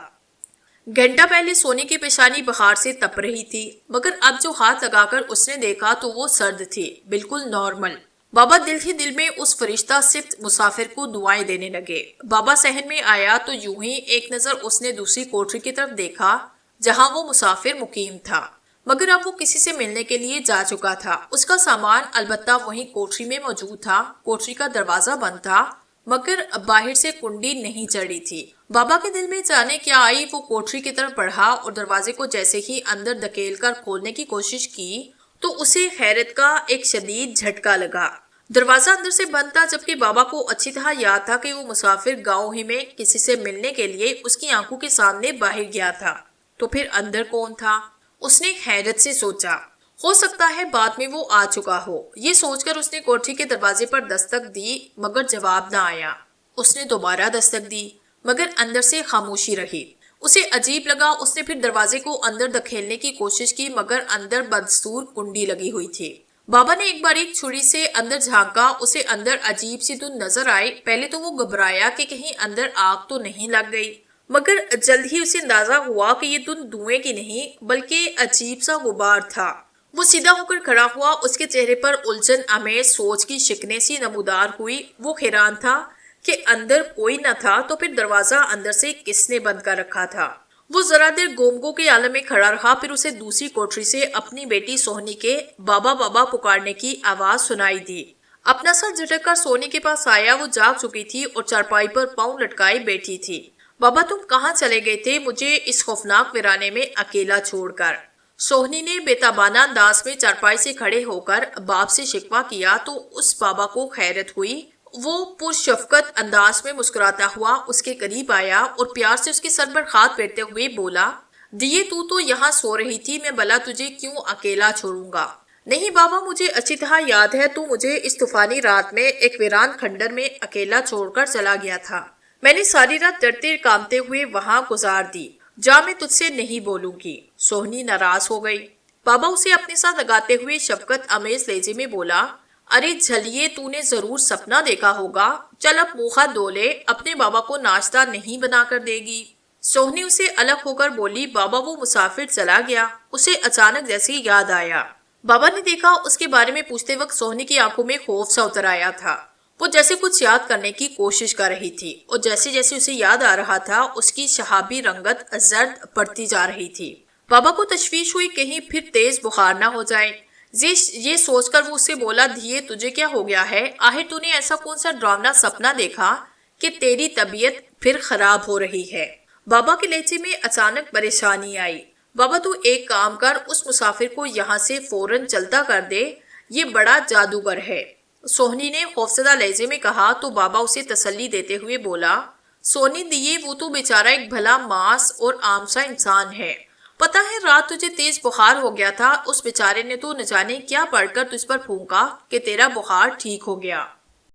[SPEAKER 1] گھنٹہ پہلے سونے کی پیشانی بخار سے تپ رہی تھی، مگر اب جو ہاتھ لگا کر اس نے دیکھا تو وہ سرد تھی، بالکل نارمل۔ بابا دل ہی دل میں اس فرشتہ صفت مسافر کو دعائیں دینے لگے۔ بابا صحن میں آیا تو یوں ہی ایک نظر اس نے دوسری کوٹری کی طرف دیکھا جہاں وہ مسافر مقیم تھا، مگر اب وہ کسی سے ملنے کے لیے جا چکا تھا۔ اس کا سامان البتہ وہیں کوٹری میں موجود تھا۔ کوٹری کا دروازہ بند تھا، مگر باہر سے کنڈی نہیں چڑھی تھی۔ بابا کے دل میں جانے کیا آئی، وہ کوٹری کی طرف بڑھا اور دروازے کو جیسے ہی اندر دھکیل کر کھولنے کی کوشش کی تو اسے حیرت کا ایک شدید جھٹکا لگا۔ دروازہ اندر سے بند تھا، جبکہ بابا کو اچھی طرح یاد تھا کہ وہ مسافر گاؤں ہی میں کسی سے ملنے کے لیے اس کی آنکھوں کے سامنے باہر گیا تھا، تو پھر اندر کون تھا؟ اس نے حیرت سے سوچا۔ ہو سکتا ہے بعد میں وہ آ چکا ہو۔ یہ سوچ کر اس نے کوٹری کے دروازے پر دستک دی، مگر جواب نہ آیا۔ اس نے دوبارہ دستک دی، مگر اندر سے خاموشی رہی۔ اسے عجیب لگا۔ اس نے پھر دروازے کو اندر دھکیلنے کی کوشش کی، مگر اندر بدستور کنڈی لگی ہوئی تھی۔ بابا نے ایک بار ایک چھری سے اندر جھانکا، اسے اندر عجیب سی دھند نظر آئی۔ پہلے تو وہ گھبرایا کہ کہیں اندر آگ تو نہیں لگ گئی، مگر جلد ہی اسے اندازہ ہوا کہ یہ دھند دھوئیں کی نہیں بلکہ عجیب سا غبار تھا۔ وہ سیدھا ہو کر کھڑا ہوا، اس کے چہرے پر الجھن آمیز سوچ کی شکنیں سی نمودار ہوئی۔ وہ حیران تھا کہ اندر کوئی نہ تھا، تو پھر دروازہ اندر سے کس نے بند کر رکھا تھا؟ وہ ذرا دیر گونگوں کے عالم میں کھڑا رہا، پھر اسے دوسری کوٹری سے اپنی بیٹی سوہنی کے بابا بابا پکارنے کی آواز سنائی دی۔ اپنا سر جھٹک کر سوہنی کے پاس آیا۔ وہ جاگ چکی تھی اور چارپائی پر پاؤں لٹکائے بیٹھی تھی۔ بابا تم کہاں چلے گئے تھے مجھے اس خوفناک ویرانے میں اکیلا چھوڑ کر؟ سوہنی نے بےتابانہ انداز میں چارپائی سے کھڑے ہو کر باپ سے شکوہ کیا تو اس بابا کو حیرت ہوئی۔ وہ پرشفقت انداز میں مسکراتا ہوا اس کے قریب آیا اور پیار سے اس کے سر پر ہاتھ پھیرتے ہوئے بولا، دیے تو یہاں سو رہی تھی، میں بھلا تجھے کیوں اکیلا چھوڑوں گا؟ نہیں بابا، مجھے اچھی طرح یاد ہے تو مجھے اس طوفانی رات میں ایک ویران کھنڈر میں اکیلا چھوڑ کر چلا گیا تھا۔ میں نے ساری رات ڈرتے کامتے ہوئے وہاں گزار دی۔ جا، میں تجھ سے نہیں بولوں گی۔ سوہنی ناراض ہو گئی۔ بابا اسے اپنے ساتھ لگاتے ہوئے شفقت آمیز لہجے میں بولا، ارے جھلیے، تو نے ضرور سپنا دیکھا ہوگا، چل اب منہ ہاتھ دھو لے، اپنے بابا کو ناشتہ نہیں بنا کر دے گی؟ سوہنی اسے الگ ہو کر بولی، بابا وہ مسافر چلا گیا۔ اسے اچانک جیسے یاد آیا۔ بابا نے دیکھا اس کے بارے میں پوچھتے وقت سوہنی کی آنکھوں میں خوف سا اتر آیا تھا۔ وہ جیسے کچھ یاد کرنے کی کوشش کر رہی تھی اور جیسے جیسے اسے یاد آ رہا تھا اس کی شہابی رنگت زرد پڑتی جا رہی تھی۔ بابا کو تشویش ہوئی کہیں پھر تیز بخار نہ ہو جائے۔ یہ سوچ کر وہ اسے بولا، دھیے تجھے کیا ہو گیا ہے؟ آخر تو نے ایسا کون سا ڈراونا سپنا دیکھا کہ تیری طبیعت پھر خراب ہو رہی ہے؟ بابا کے لہجے میں اچانک پریشانی آئی۔ بابا تو ایک کام کر، اس مسافر کو یہاں سے فوراً چلتا کر دے، یہ بڑا جادوگر ہے۔ سوہنی نے خوفزدہ لہجے میں کہا تو بابا اسے تسلی دیتے ہوئے بولا، سونی دیے، وہ تو بیچارہ ایک بھلا ماس اور عام سا انسان ہے۔ پتہ ہے رات تجھے تیز بخار ہو گیا تھا، اس بیچارے نے تو نہ جانے کیا پڑھ کر تجھ پر پھونکا کہ تیرا بخار ٹھیک ہو گیا۔